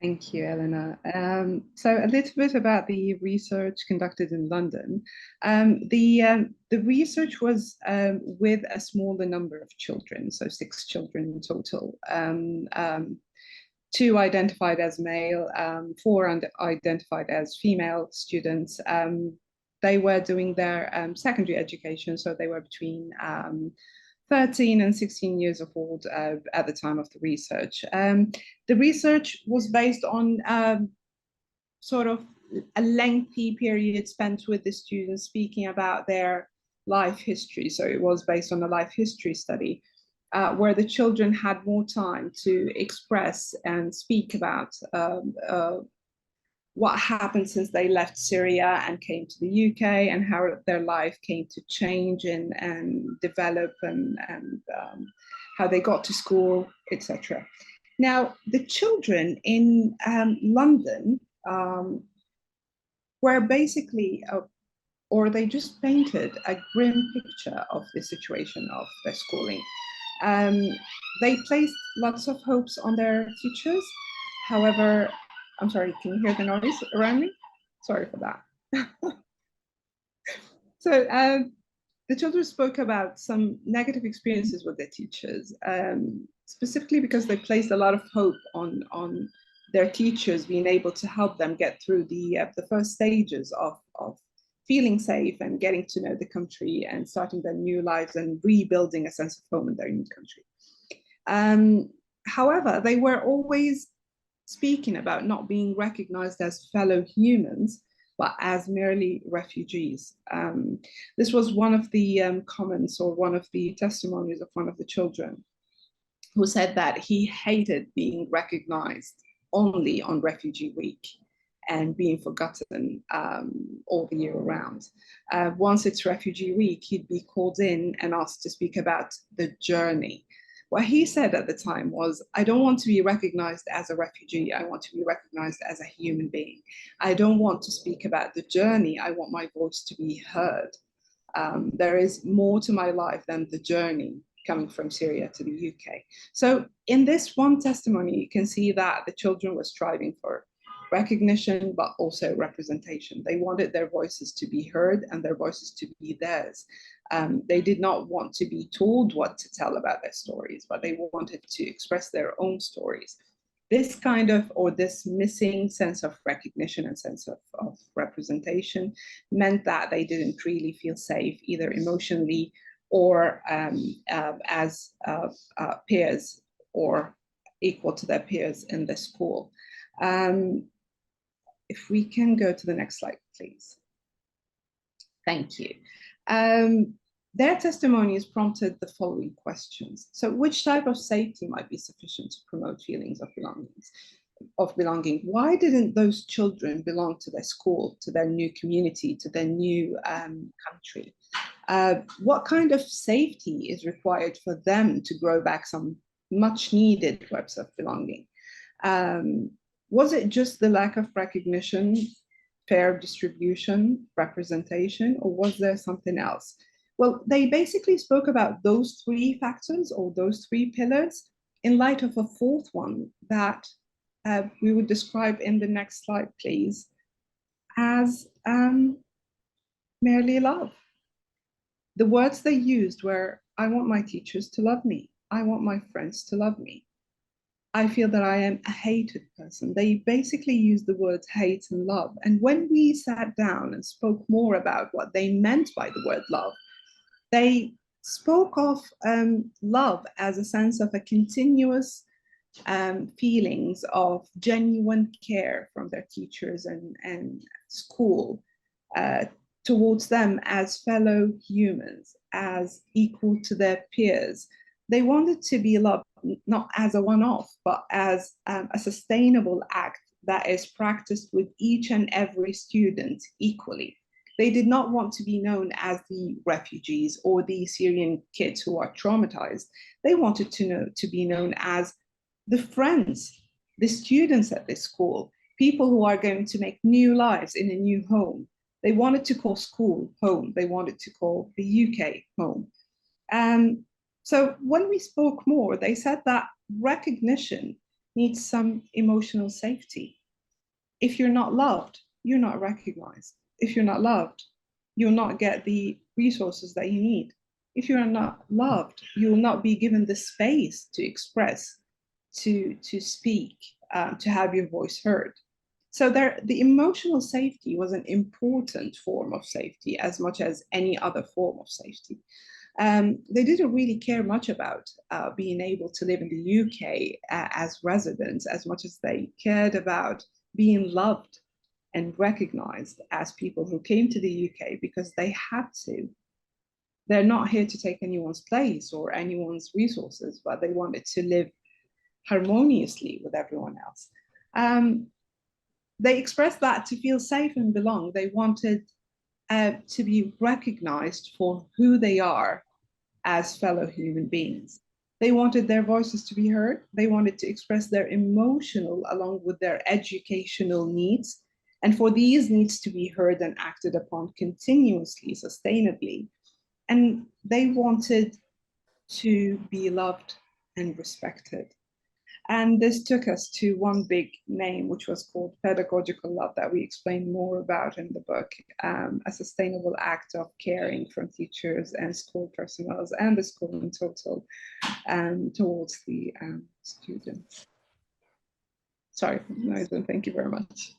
Thank you, Eleanor. So a little bit about the research conducted in London. The research was with a smaller number of children, so 6 children in total. 2 identified as male, 4 identified as female students. They were doing their secondary education, so they were between 13 and 16 years old at the time of the research. The research was based on sort of a lengthy period spent with the students speaking about their life history. So it was based on a life history study where the children had more time to express and speak about what happened since they left Syria and came to the UK, and how their life came to change and develop, and how they got to school, etc. Now, the children in London were basically, or they just painted a grim picture of the situation of their schooling. They placed lots of hopes on their teachers. However, I'm sorry, can you hear the noise around me? Sorry for that. So the children spoke about some negative experiences with their teachers, specifically because they placed a lot of hope on their teachers being able to help them get through the first stages of feeling safe and getting to know the country and starting their new lives and rebuilding a sense of home in their new country. However, they were always speaking about not being recognized as fellow humans, but as merely refugees. This was one of the comments, or one of the testimonies of one of the children, who said that he hated being recognized only on Refugee Week and being forgotten all the year around. Once it's Refugee Week, he'd be called in and asked to speak about the journey. What he said at the time was, I don't want to be recognized as a refugee. I want to be recognized as a human being. I don't want to speak about the journey. I want my voice to be heard. There is more to my life than the journey coming from Syria to the UK. So in this one testimony, you can see that the children were striving for recognition, but also representation. They wanted their voices to be heard and their voices to be theirs. They did not want to be told what to tell about their stories, but they wanted to express their own stories. This kind of, or this missing sense of recognition and sense of representation meant that they didn't really feel safe, either emotionally or as peers or equal to their peers in the school. If we can go to the next slide, please. Thank you. Their testimonies prompted the following questions. So which type of safety might be sufficient to promote feelings of belonging? of belonging. Why didn't those children belong to their school, to their new community, to their new country? What kind of safety is required for them to grow back some much needed webs of belonging? Was it just the lack of recognition, fair distribution, representation, or was there something else? Well, they basically spoke about those three factors or those three pillars in light of a fourth one that we would describe in the next slide, please, as merely love. The words they used were, I want my teachers to love me. I want my friends to love me. I feel that I am a hated person. They basically used the words hate and love. And when we sat down and spoke more about what they meant by the word love, they spoke of love as a sense of a continuous feelings of genuine care from their teachers and school towards them as fellow humans, as equal to their peers. They wanted to be loved not as a one-off, but as a sustainable act that is practiced with each and every student equally. They did not want to be known as the refugees or the Syrian kids who are traumatized. They wanted to be known as the friends, the students at this school, people who are going to make new lives in a new home. They wanted to call school home. They wanted to call the UK home. So when we spoke more, they said that recognition needs some emotional safety. If you're not loved, you're not recognized. If you're not loved, you'll not get the resources that you need. If you're not loved, you will not be given the space to express, to speak, to have your voice heard. So the emotional safety was an important form of safety as much as any other form of safety. They didn't really care much about being able to live in the UK as residents as much as they cared about being loved and recognized as people who came to the UK because they had to. They're not here to take anyone's place or anyone's resources, but they wanted to live harmoniously with everyone else. They expressed that to feel safe and belong. They wanted to be recognized for who they are as fellow human beings. They wanted their voices to be heard. They wanted to express their emotional along with their educational needs, and for these needs to be heard and acted upon continuously, sustainably. And they wanted to be loved and respected. And this took us to one big name, which was called pedagogical love, that we explain more about in the book, a sustainable act of caring from teachers and school personnel and the school in total towards the students. Sorry, Noizan, thank you very much.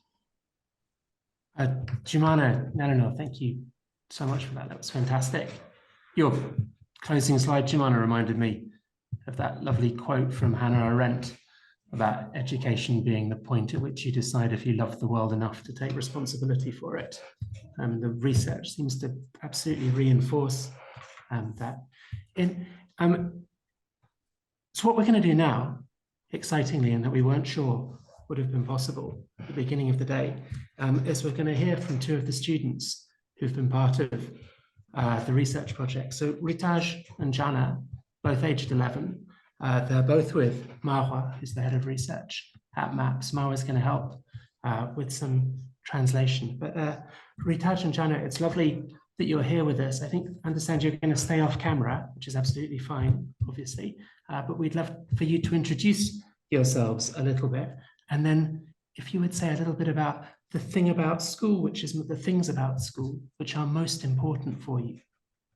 Jumana, no, thank you so much for that. That was fantastic. Your closing slide, Jumana, reminded me of that lovely quote from Hannah Arendt about education being the point at which you decide if you love the world enough to take responsibility for it. The research seems to absolutely reinforce that. So what we're going to do now, excitingly, and that we weren't sure would have been possible at the beginning of the day, is we're going to hear from two of the students who've been part of the research project. So Ritaj and Jana, both aged 11, they're both with Marwa, who's the head of research at MAPS. Marwa is going to help with some translation. But Ritaj and Jana, it's lovely that you're here with us. I understand you're going to stay off camera, which is absolutely fine, obviously. But we'd love for you to introduce yourselves a little bit. And then if you would say a little bit about the thing about school, which is the things about school, which are most important for you.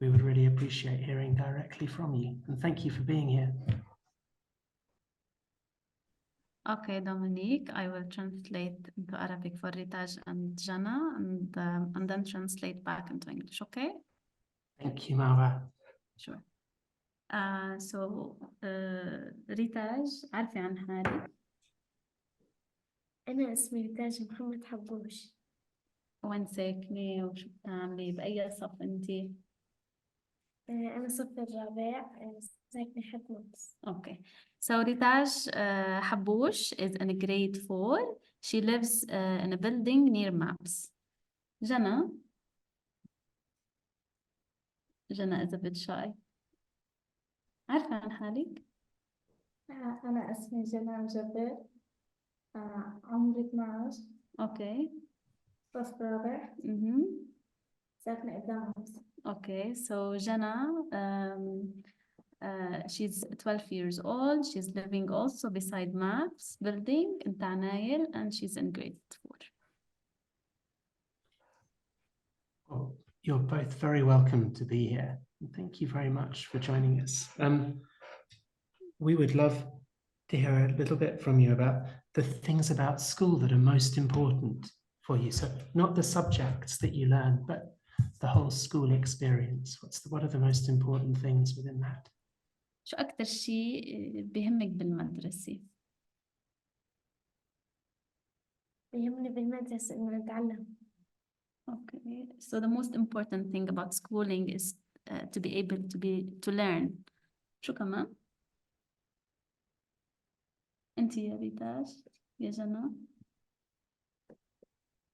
We would really appreciate hearing directly from you. And thank you for being here. Okay, Dominique, I will translate into Arabic for Ritaj and Jana and then translate back into English, okay? Thank you, Marwa. Sure. So, ريتاج عارفة عن حالي؟ أنا اسمي ريتاج محمد حبوش. وين ساكنة وشو بتعملي؟ بأي صف أنتي؟ أنا صف الرابع، ساكنة حد مقص. أوكي. So Ritaj Haboush is in grade 4. She lives in a building near Maps. Jana? Jana is a bit shy. عارفة عن حالك؟ أنا اسمي جنى مجبر عمري 12 Okay. صف رابع ساكنة قدام مصر. Okay, so Jana, she's 12 years old. She's living also beside Maps building in Tanail, and she's in grade 4. Well, you're both very welcome to be here. Thank you very much for joining us. We would love to hear a little bit from you about the things about school that are most important for you. So not the subjects that you learn, but the whole school experience. What are the most important things within that? شو أكتر شيء بيهمك بالمدرسة؟ بيهمني بالمدرسة إنه نتعلم. Okay, so the most important thing about schooling is to be able to learn. شو كمان؟ أنت يا ريتاج يا جنى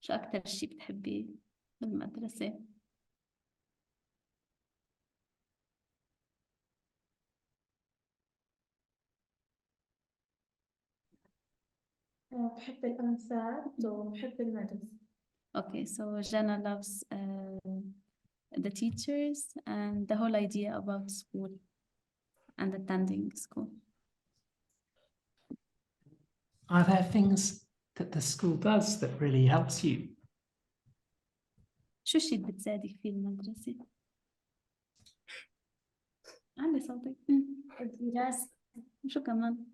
شو أكتر شيء بتحبيه بالمدرسة؟ بحب الأنشطة وبحب المدرسة. Okay, so Jana loves the teachers and the whole idea about school and attending school. Are there things that the school does that really helps you? شو الشيء اللي بتساعدك فيه المدرسة؟ علي صوتك. الدراسة. شو كمان؟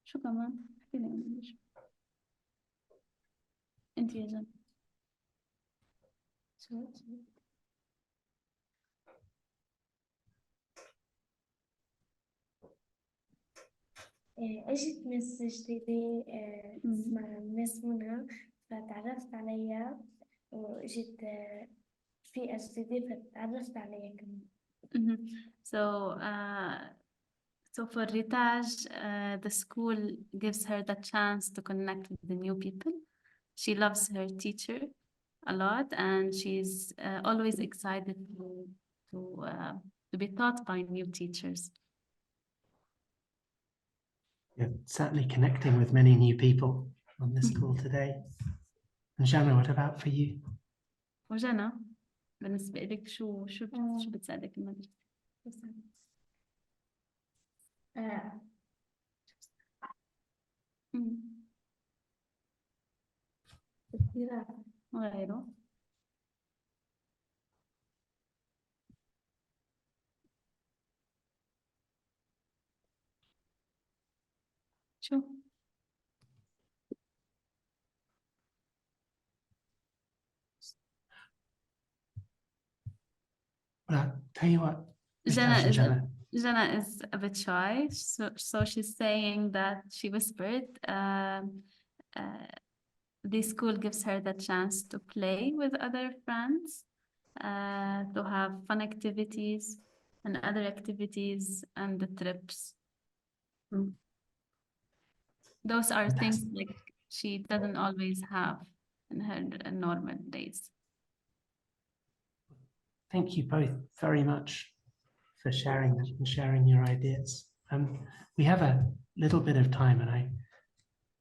شو كمان؟ احكي لي عن شو. انت يا جنى. شو؟ اجت مس جديدة اسمها مس منى فتعرفت عليها واجت فئة جديدة فتعرفت عليها كمان. So for Ritaj, the school gives her the chance to connect with the new people. She loves her teacher a lot, and she's always excited to be taught by new teachers. You're certainly connecting with many new people on this call today. And Jana, what about for you? وجنى بالنسبة لك شو بتساعدك المدرسة؟ غيره. شو؟ Well, I'll tell you what. Jana is a bit shy, so she's saying that she whispered, the school gives her the chance to play with other friends, to have fun activities and other activities and the trips. Those are things like she doesn't always have in her normal days. Thank you both very much for sharing that and sharing your ideas. We have a little bit of time, and I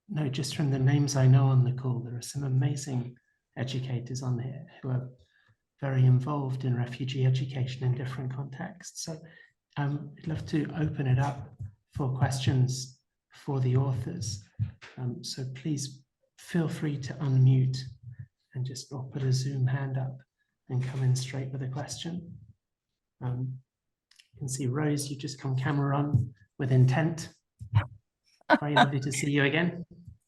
know just from the names I know on the call, there are some amazing educators on here who are very involved in refugee education in different contexts. So I'd love to open it up for questions for the authors. So please feel free to unmute and just put a Zoom hand up and come in straight with a question. You can see Rose, you just come camera on with intent. Very lovely to see you again.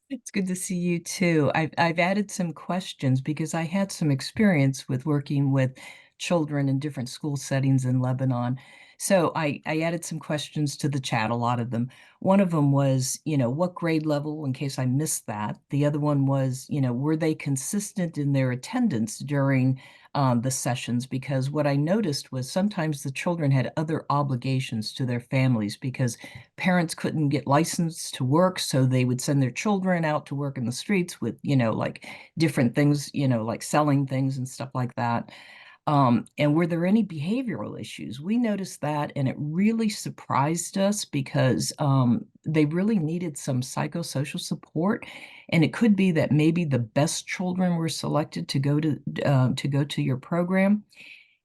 It's good to see you too. I've added some questions because I had some experience with working with children in different school settings in Lebanon. So I added some questions to the chat, a lot of them. One of them was, what grade level, in case I missed that. The other one was, were they consistent in their attendance during the sessions, because what I noticed was sometimes the children had other obligations to their families because parents couldn't get licensed to work, so they would send their children out to work in the streets with, like different things, like selling things and stuff like that. And were there any behavioral issues? We noticed that, and it really surprised us because they really needed some psychosocial support. And it could be that maybe the best children were selected to go to your program.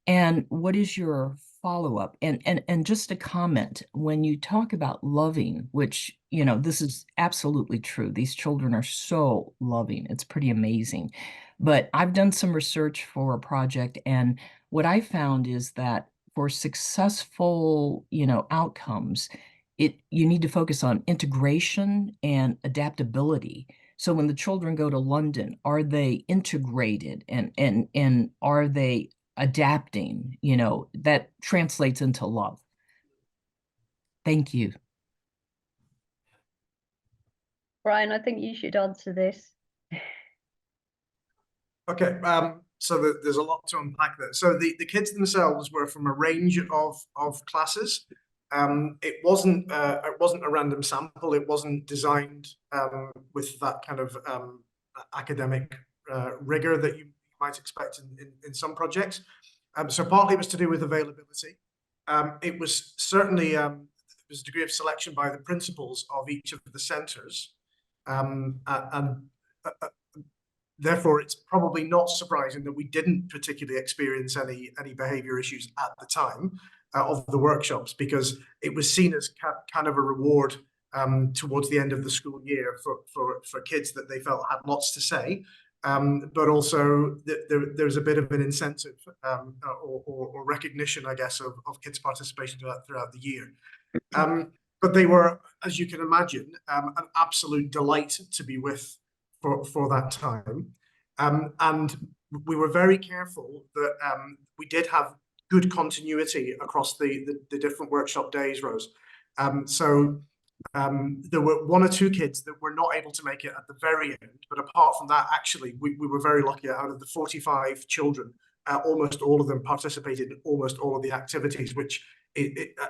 And what is your follow-up? And just a comment, when you talk about loving, which, this is absolutely true. These children are so loving. It's pretty amazing. But I've done some research for a project, and what I found is that for successful, outcomes, you need to focus on integration and adaptability. So when the children go to London, are they integrated and are they adapting? That translates into love. Thank you. Brian, I think you should answer this. Okay, so there's a lot to unpack there. So the kids themselves were from a range of classes. It wasn't a random sample. It wasn't designed with that kind of academic rigor that you might expect in some projects. So partly it was to do with availability. It was certainly there was a degree of selection by the principals of each of the centres, and therefore, it's probably not surprising that we didn't particularly experience any behaviour issues at the time of the workshops, because it was seen as kind of a reward towards the end of the school year for kids that they felt had lots to say, but also there's a bit of an incentive or recognition, I guess, of kids' participation throughout the year. But they were, as you can imagine, an absolute delight to be with for that time. And we were very careful that we did have good continuity across the different workshop days, Rose. So there were one or two kids that were not able to make it at the very end, but apart from that, actually, we were very lucky. Out of the 45 children, almost all of them participated in almost all of the activities, which,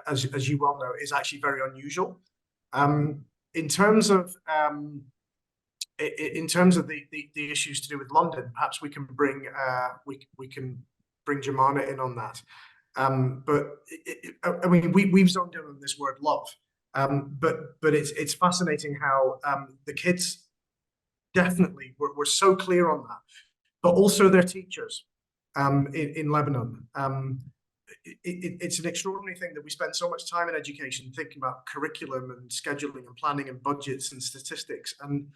as you well know, is actually very unusual. In terms of the issues to do with London, perhaps we can bring Jemana in on that. But I mean, we've zoned in on this word love, but it's fascinating how the kids definitely were so clear on that, but also their teachers in Lebanon. It's an extraordinary thing that we spend so much time in education thinking about curriculum and scheduling and planning and budgets and statistics, and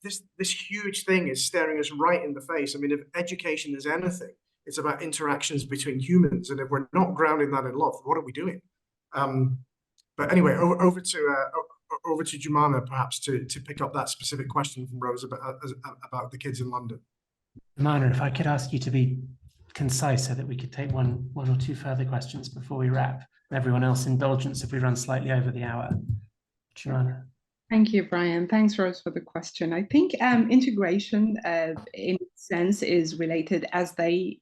this huge thing is staring us right in the face. I mean, if education is anything, it's about interactions between humans, and if we're not grounding that in love, what are we doing? But anyway, over to Jemana, perhaps to pick up that specific question from Rose about the kids in London. Jemana, if I could ask you to be concise so that we could take one or two further questions before we wrap. Everyone else, indulgence if we run slightly over the hour. Jemana. Thank you, Brian. Thanks, Rose, for the question. I think integration, in a sense, is related, as they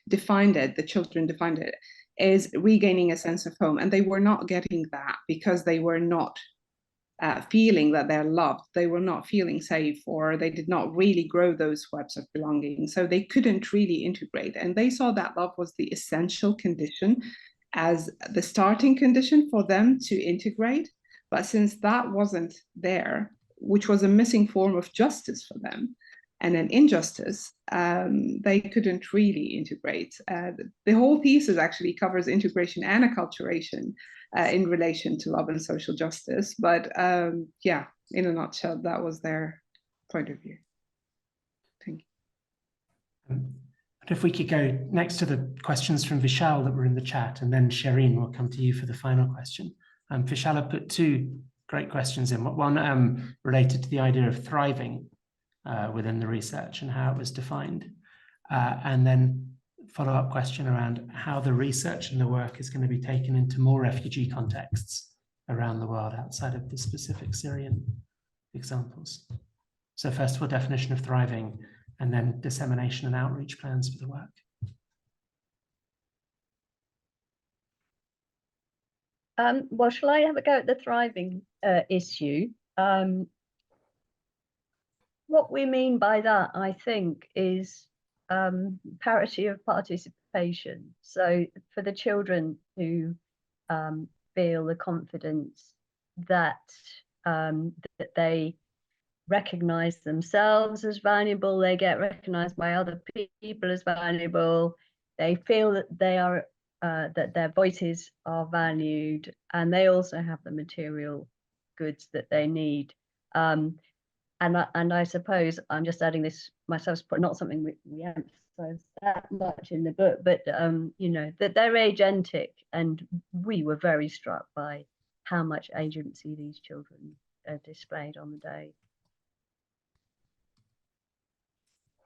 defined it, the children defined it, is regaining a sense of home. And they were not getting that because they were not feeling that they're loved. They were not feeling safe, or they did not really grow those webs of belonging. So they couldn't really integrate. And they saw that love was the essential condition as the starting condition for them to integrate. But since that wasn't there, which was a missing form of justice for them and an injustice, they couldn't really integrate. The whole thesis actually covers integration and acculturation in relation to love and social justice. But yeah, in a nutshell, that was their point of view. Thank you. If we could go next to the questions from Vishal that were in the chat, and then Shireen will come to you for the final question. Vishal put two great questions in. One related to the idea of thriving within the research and how it was defined. And then follow-up question around how the research and the work is going to be taken into more refugee contexts around the world outside of the specific Syrian examples. So first of all, definition of thriving, and then dissemination and outreach plans for the work. Well, shall I have a go at the thriving issue? What we mean by that, I think, is parity of participation. So for the children who feel the confidence that that they recognize themselves as valuable, they get recognized by other people as valuable, they feel that they are that their voices are valued, and they also have the material goods that they need. And I suppose I'm just adding this myself, but not something we emphasize that much in the book, but you know, that they're agentic, and we were very struck by how much agency these children displayed on the day.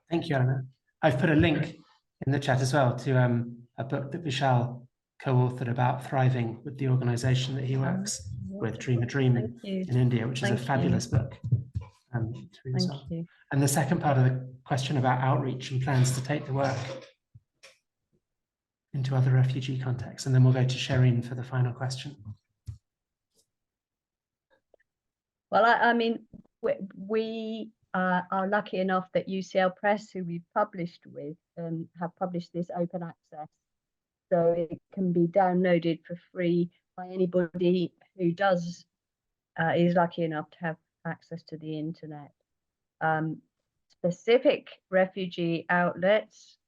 Thank you, Anna. I've put a link in the chat as well to a book that Vishal co-authored about thriving with the organization that he works with, Dream a Dream in India, which is a fabulous book. Thank you. And the second part of the question about outreach and plans to take the work into other refugee contexts. And then we'll go to Shireen for the final question. Well, I mean, we are lucky enough that UCL Press, who we've published with, have published this open access. So it can be downloaded for free by anybody who is lucky enough to have access to the internet. Specific refugee outlets,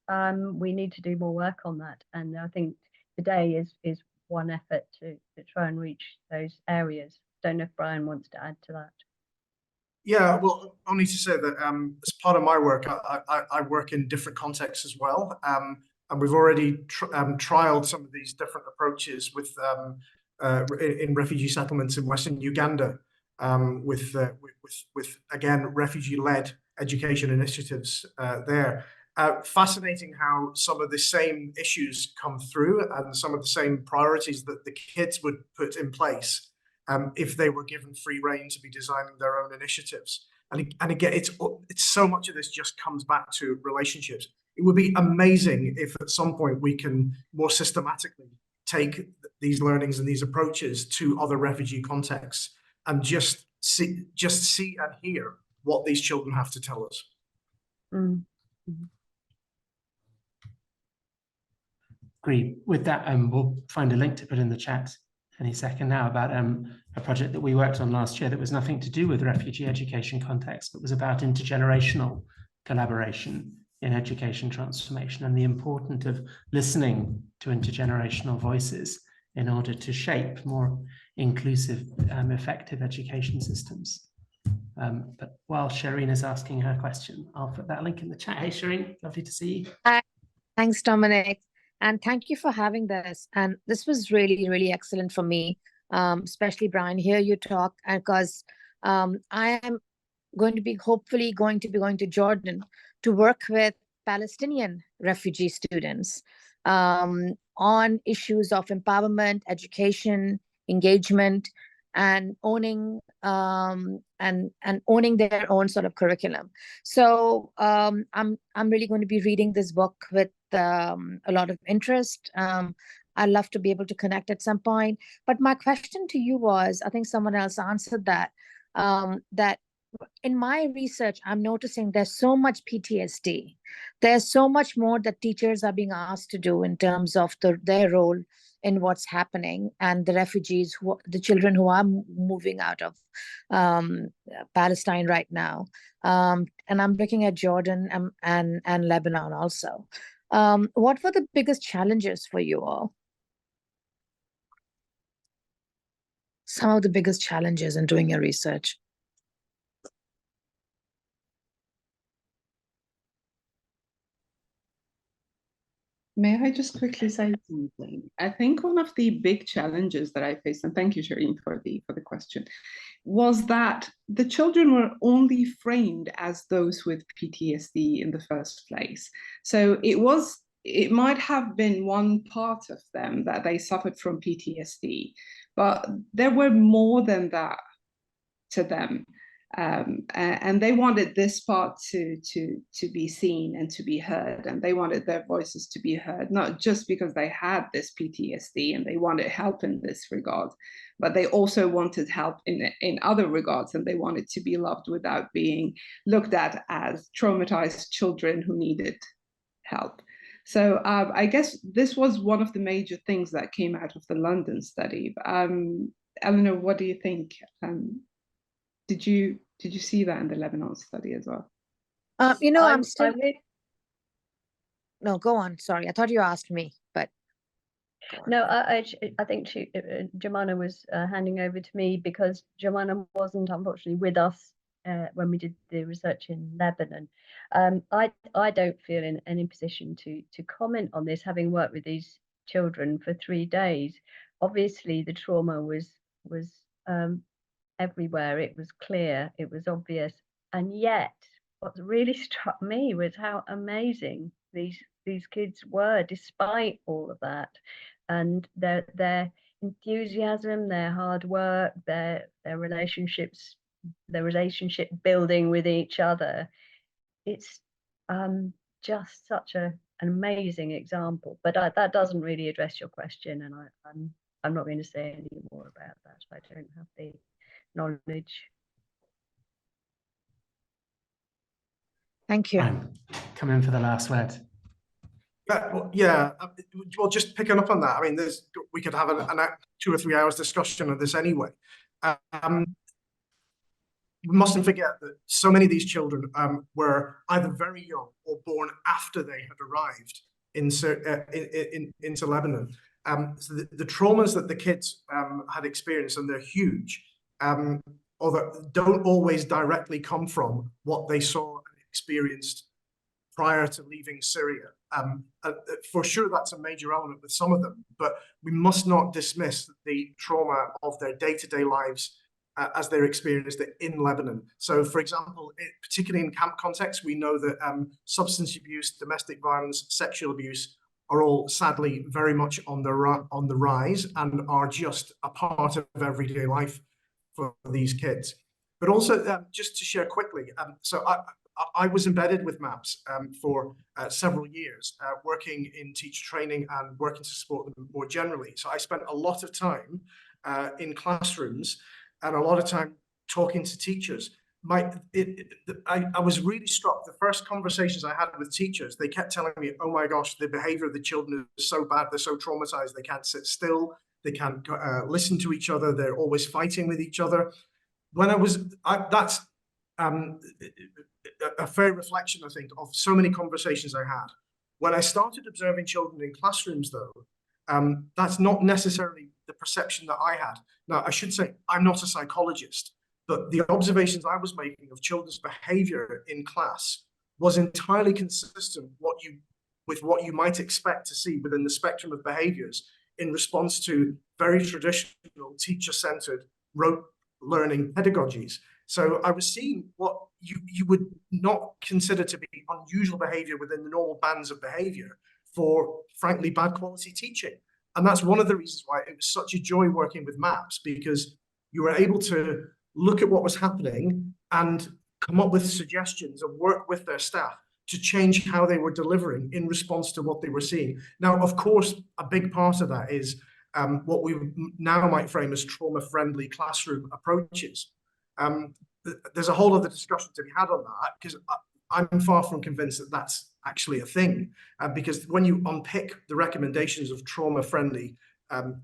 we need to do more work on that. And I think today is one effort to try and reach those areas. Don't know if Brian wants to add to that. Yeah, well, only to say that as part of my work, I work in different contexts as well. And we've already trialed some of these different approaches with in refugee settlements in Western Uganda, with again, refugee-led education initiatives there. Fascinating how some of the same issues come through and some of the same priorities that the kids would put in place if they were given free rein to be designing their own initiatives. And again, it's so much of this just comes back to relationships. It would be amazing if at some point we can more systematically take these learnings and these approaches to other refugee contexts and just see and hear what these children have to tell us. Mm-hmm. Agree. With that, we'll find a link to put in the chat any second now about a project that we worked on last year that was nothing to do with refugee education context, but was about intergenerational collaboration in education transformation and the importance of listening to intergenerational voices in order to shape more inclusive, effective education systems. But while Shireen is asking her question, I'll put that link in the chat. Hey, Shireen, lovely to see you. Hi. Thanks, Dominic. And thank you for having this. And this was really, really excellent for me, especially Brian, hear you talk, because I am hopefully going to be going to Jordan to work with Palestinian refugee students on issues of empowerment, education, engagement, and owning owning their own sort of curriculum. So I'm really going to be reading this book with a lot of interest. I'd love to be able to connect at some point. But my question to you was, I think someone else answered that, that in my research, I'm noticing there's so much PTSD. There's so much more that teachers are being asked to do in terms of their role in what's happening, and the refugees, the children who are moving out of Palestine right now. And I'm looking at Jordan and Lebanon also. What were the biggest challenges for you all? Some of the biggest challenges in doing your research. May I just quickly say something? I think one of the big challenges that I faced, and thank you, Shireen, for the question, was that the children were only framed as those with PTSD in the first place. So it might have been one part of them that they suffered from PTSD, but there were more than that to them. And they wanted this part to be seen and to be heard, and they wanted their voices to be heard, not just because they had this PTSD and they wanted help in this regard, but they also wanted help in other regards, and they wanted to be loved without being looked at as traumatized children who needed help. So I guess this was one of the major things that came out of the London study. Eleanor, what do you think? Did you see that in the Lebanon study as well? You know, I'm still. No, go on. Sorry, I thought you asked me, but. No, I think Jemana was handing over to me because Jemana wasn't unfortunately with us when we did the research in Lebanon. I don't feel in any position to comment on this, having worked with these children for 3 days. Obviously, the trauma was everywhere. It was clear, it was obvious, and yet what really struck me was how amazing these kids were despite all of that, and their enthusiasm, their hard work, their relationships, their relationship building with each other. It's just such an amazing example. But that doesn't really address your question, and I'm not going to say any more about that. I don't have the knowledge. Thank you. Come in for the last word. Yeah, well, just picking up on that, I mean, we could have an 2 or 3 hours discussion of this anyway. We mustn't forget that so many of these children were either very young or born after they had arrived into Lebanon. So the traumas that the kids had experienced, and they're huge, or that don't always directly come from what they saw and experienced prior to leaving Syria. For sure, that's a major element with some of them, but we must not dismiss the trauma of their day-to-day lives as they're experienced it in Lebanon. So, for example, particularly in camp context, we know that substance abuse, domestic violence, sexual abuse are all sadly very much on the rise and are just a part of everyday life for these kids. But also, just to share quickly, so I was embedded with MAPS for several years, working in teacher training and working to support them more generally. So I spent a lot of time in classrooms and a lot of time talking to teachers. I was really struck. The first conversations I had with teachers, they kept telling me, oh my gosh, the behavior of the children is so bad, they're so traumatized, they can't sit still, they can't listen to each other, they're always fighting with each other. That's a fair reflection, I think, of so many conversations I had. When I started observing children in classrooms, though, that's not necessarily the perception that I had. Now, I should say I'm not a psychologist, but the observations I was making of children's behavior in class was entirely consistent with what you might expect to see within the spectrum of behaviors in response to very traditional teacher-centered rote learning pedagogies. So I was seeing what you would not consider to be unusual behavior within the normal bands of behavior for, frankly, bad quality teaching. And that's one of the reasons why it was such a joy working with MAPS, because you were able to look at what was happening and come up with suggestions and work with their staff to change how they were delivering in response to what they were seeing. Now, of course, a big part of that is what we now might frame as trauma-friendly classroom approaches. There's a whole other discussion to be had on that, because I'm far from convinced that that's actually a thing, because when you unpick the recommendations of trauma-friendly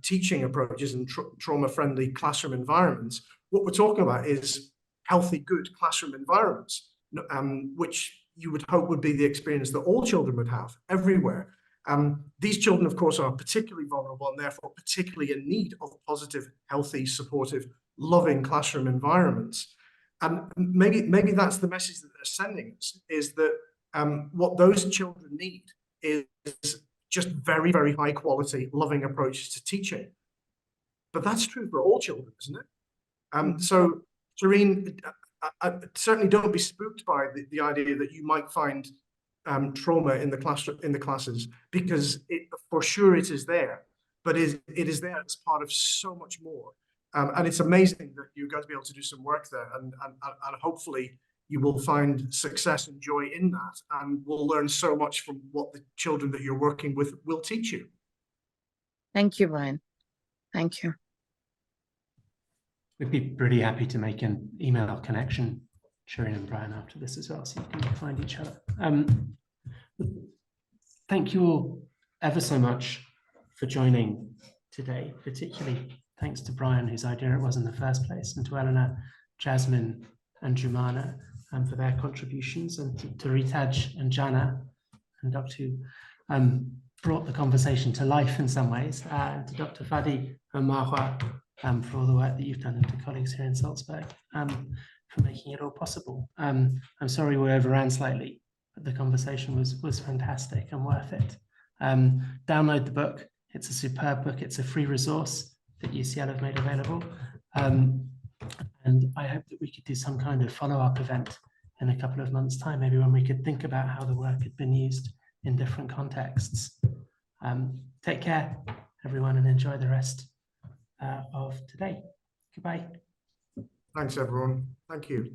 teaching approaches and trauma-friendly classroom environments, what we're talking about is healthy, good classroom environments, which you would hope would be the experience that all children would have everywhere. These children, of course, are particularly vulnerable and therefore particularly in need of positive, healthy, supportive, loving classroom environments. And maybe that's the message that they're sending us, is that what those children need is just very, very high quality, loving approaches to teaching. But that's true for all children, isn't it? So, Shireen, certainly don't be spooked by the idea that you might find trauma in the classes, because for sure it is there, but it is there as part of so much more. And it's amazing that you're going to be able to do some work there, and hopefully you will find success and joy in that, and will learn so much from what the children that you're working with will teach you. Thank you, Brian. Thank you. We'd be really happy to make an email connection, Shireen and Brian, after this as well, so you can find each other. Thank you all ever so much for joining today, particularly thanks to Brian, whose idea it was in the first place, and to Eleanor, Jasmine, and Jumana for their contributions, and to Ritaj and Jana and Dr. who brought the conversation to life in some ways, and to Dr. Fadi and Marwa for all the work that you've done, and to colleagues here in Salzburg for making it all possible. I'm sorry we overran slightly, but the conversation was fantastic and worth it. Download the book. It's a superb book. It's a free resource that UCL have made available. And I hope that we could do some kind of follow-up event in a couple of months' time, maybe when we could think about how the work had been used in different contexts. Take care, everyone, and enjoy the rest of today. Goodbye. Thanks, everyone. Thank you.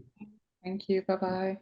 Thank you. Bye-bye.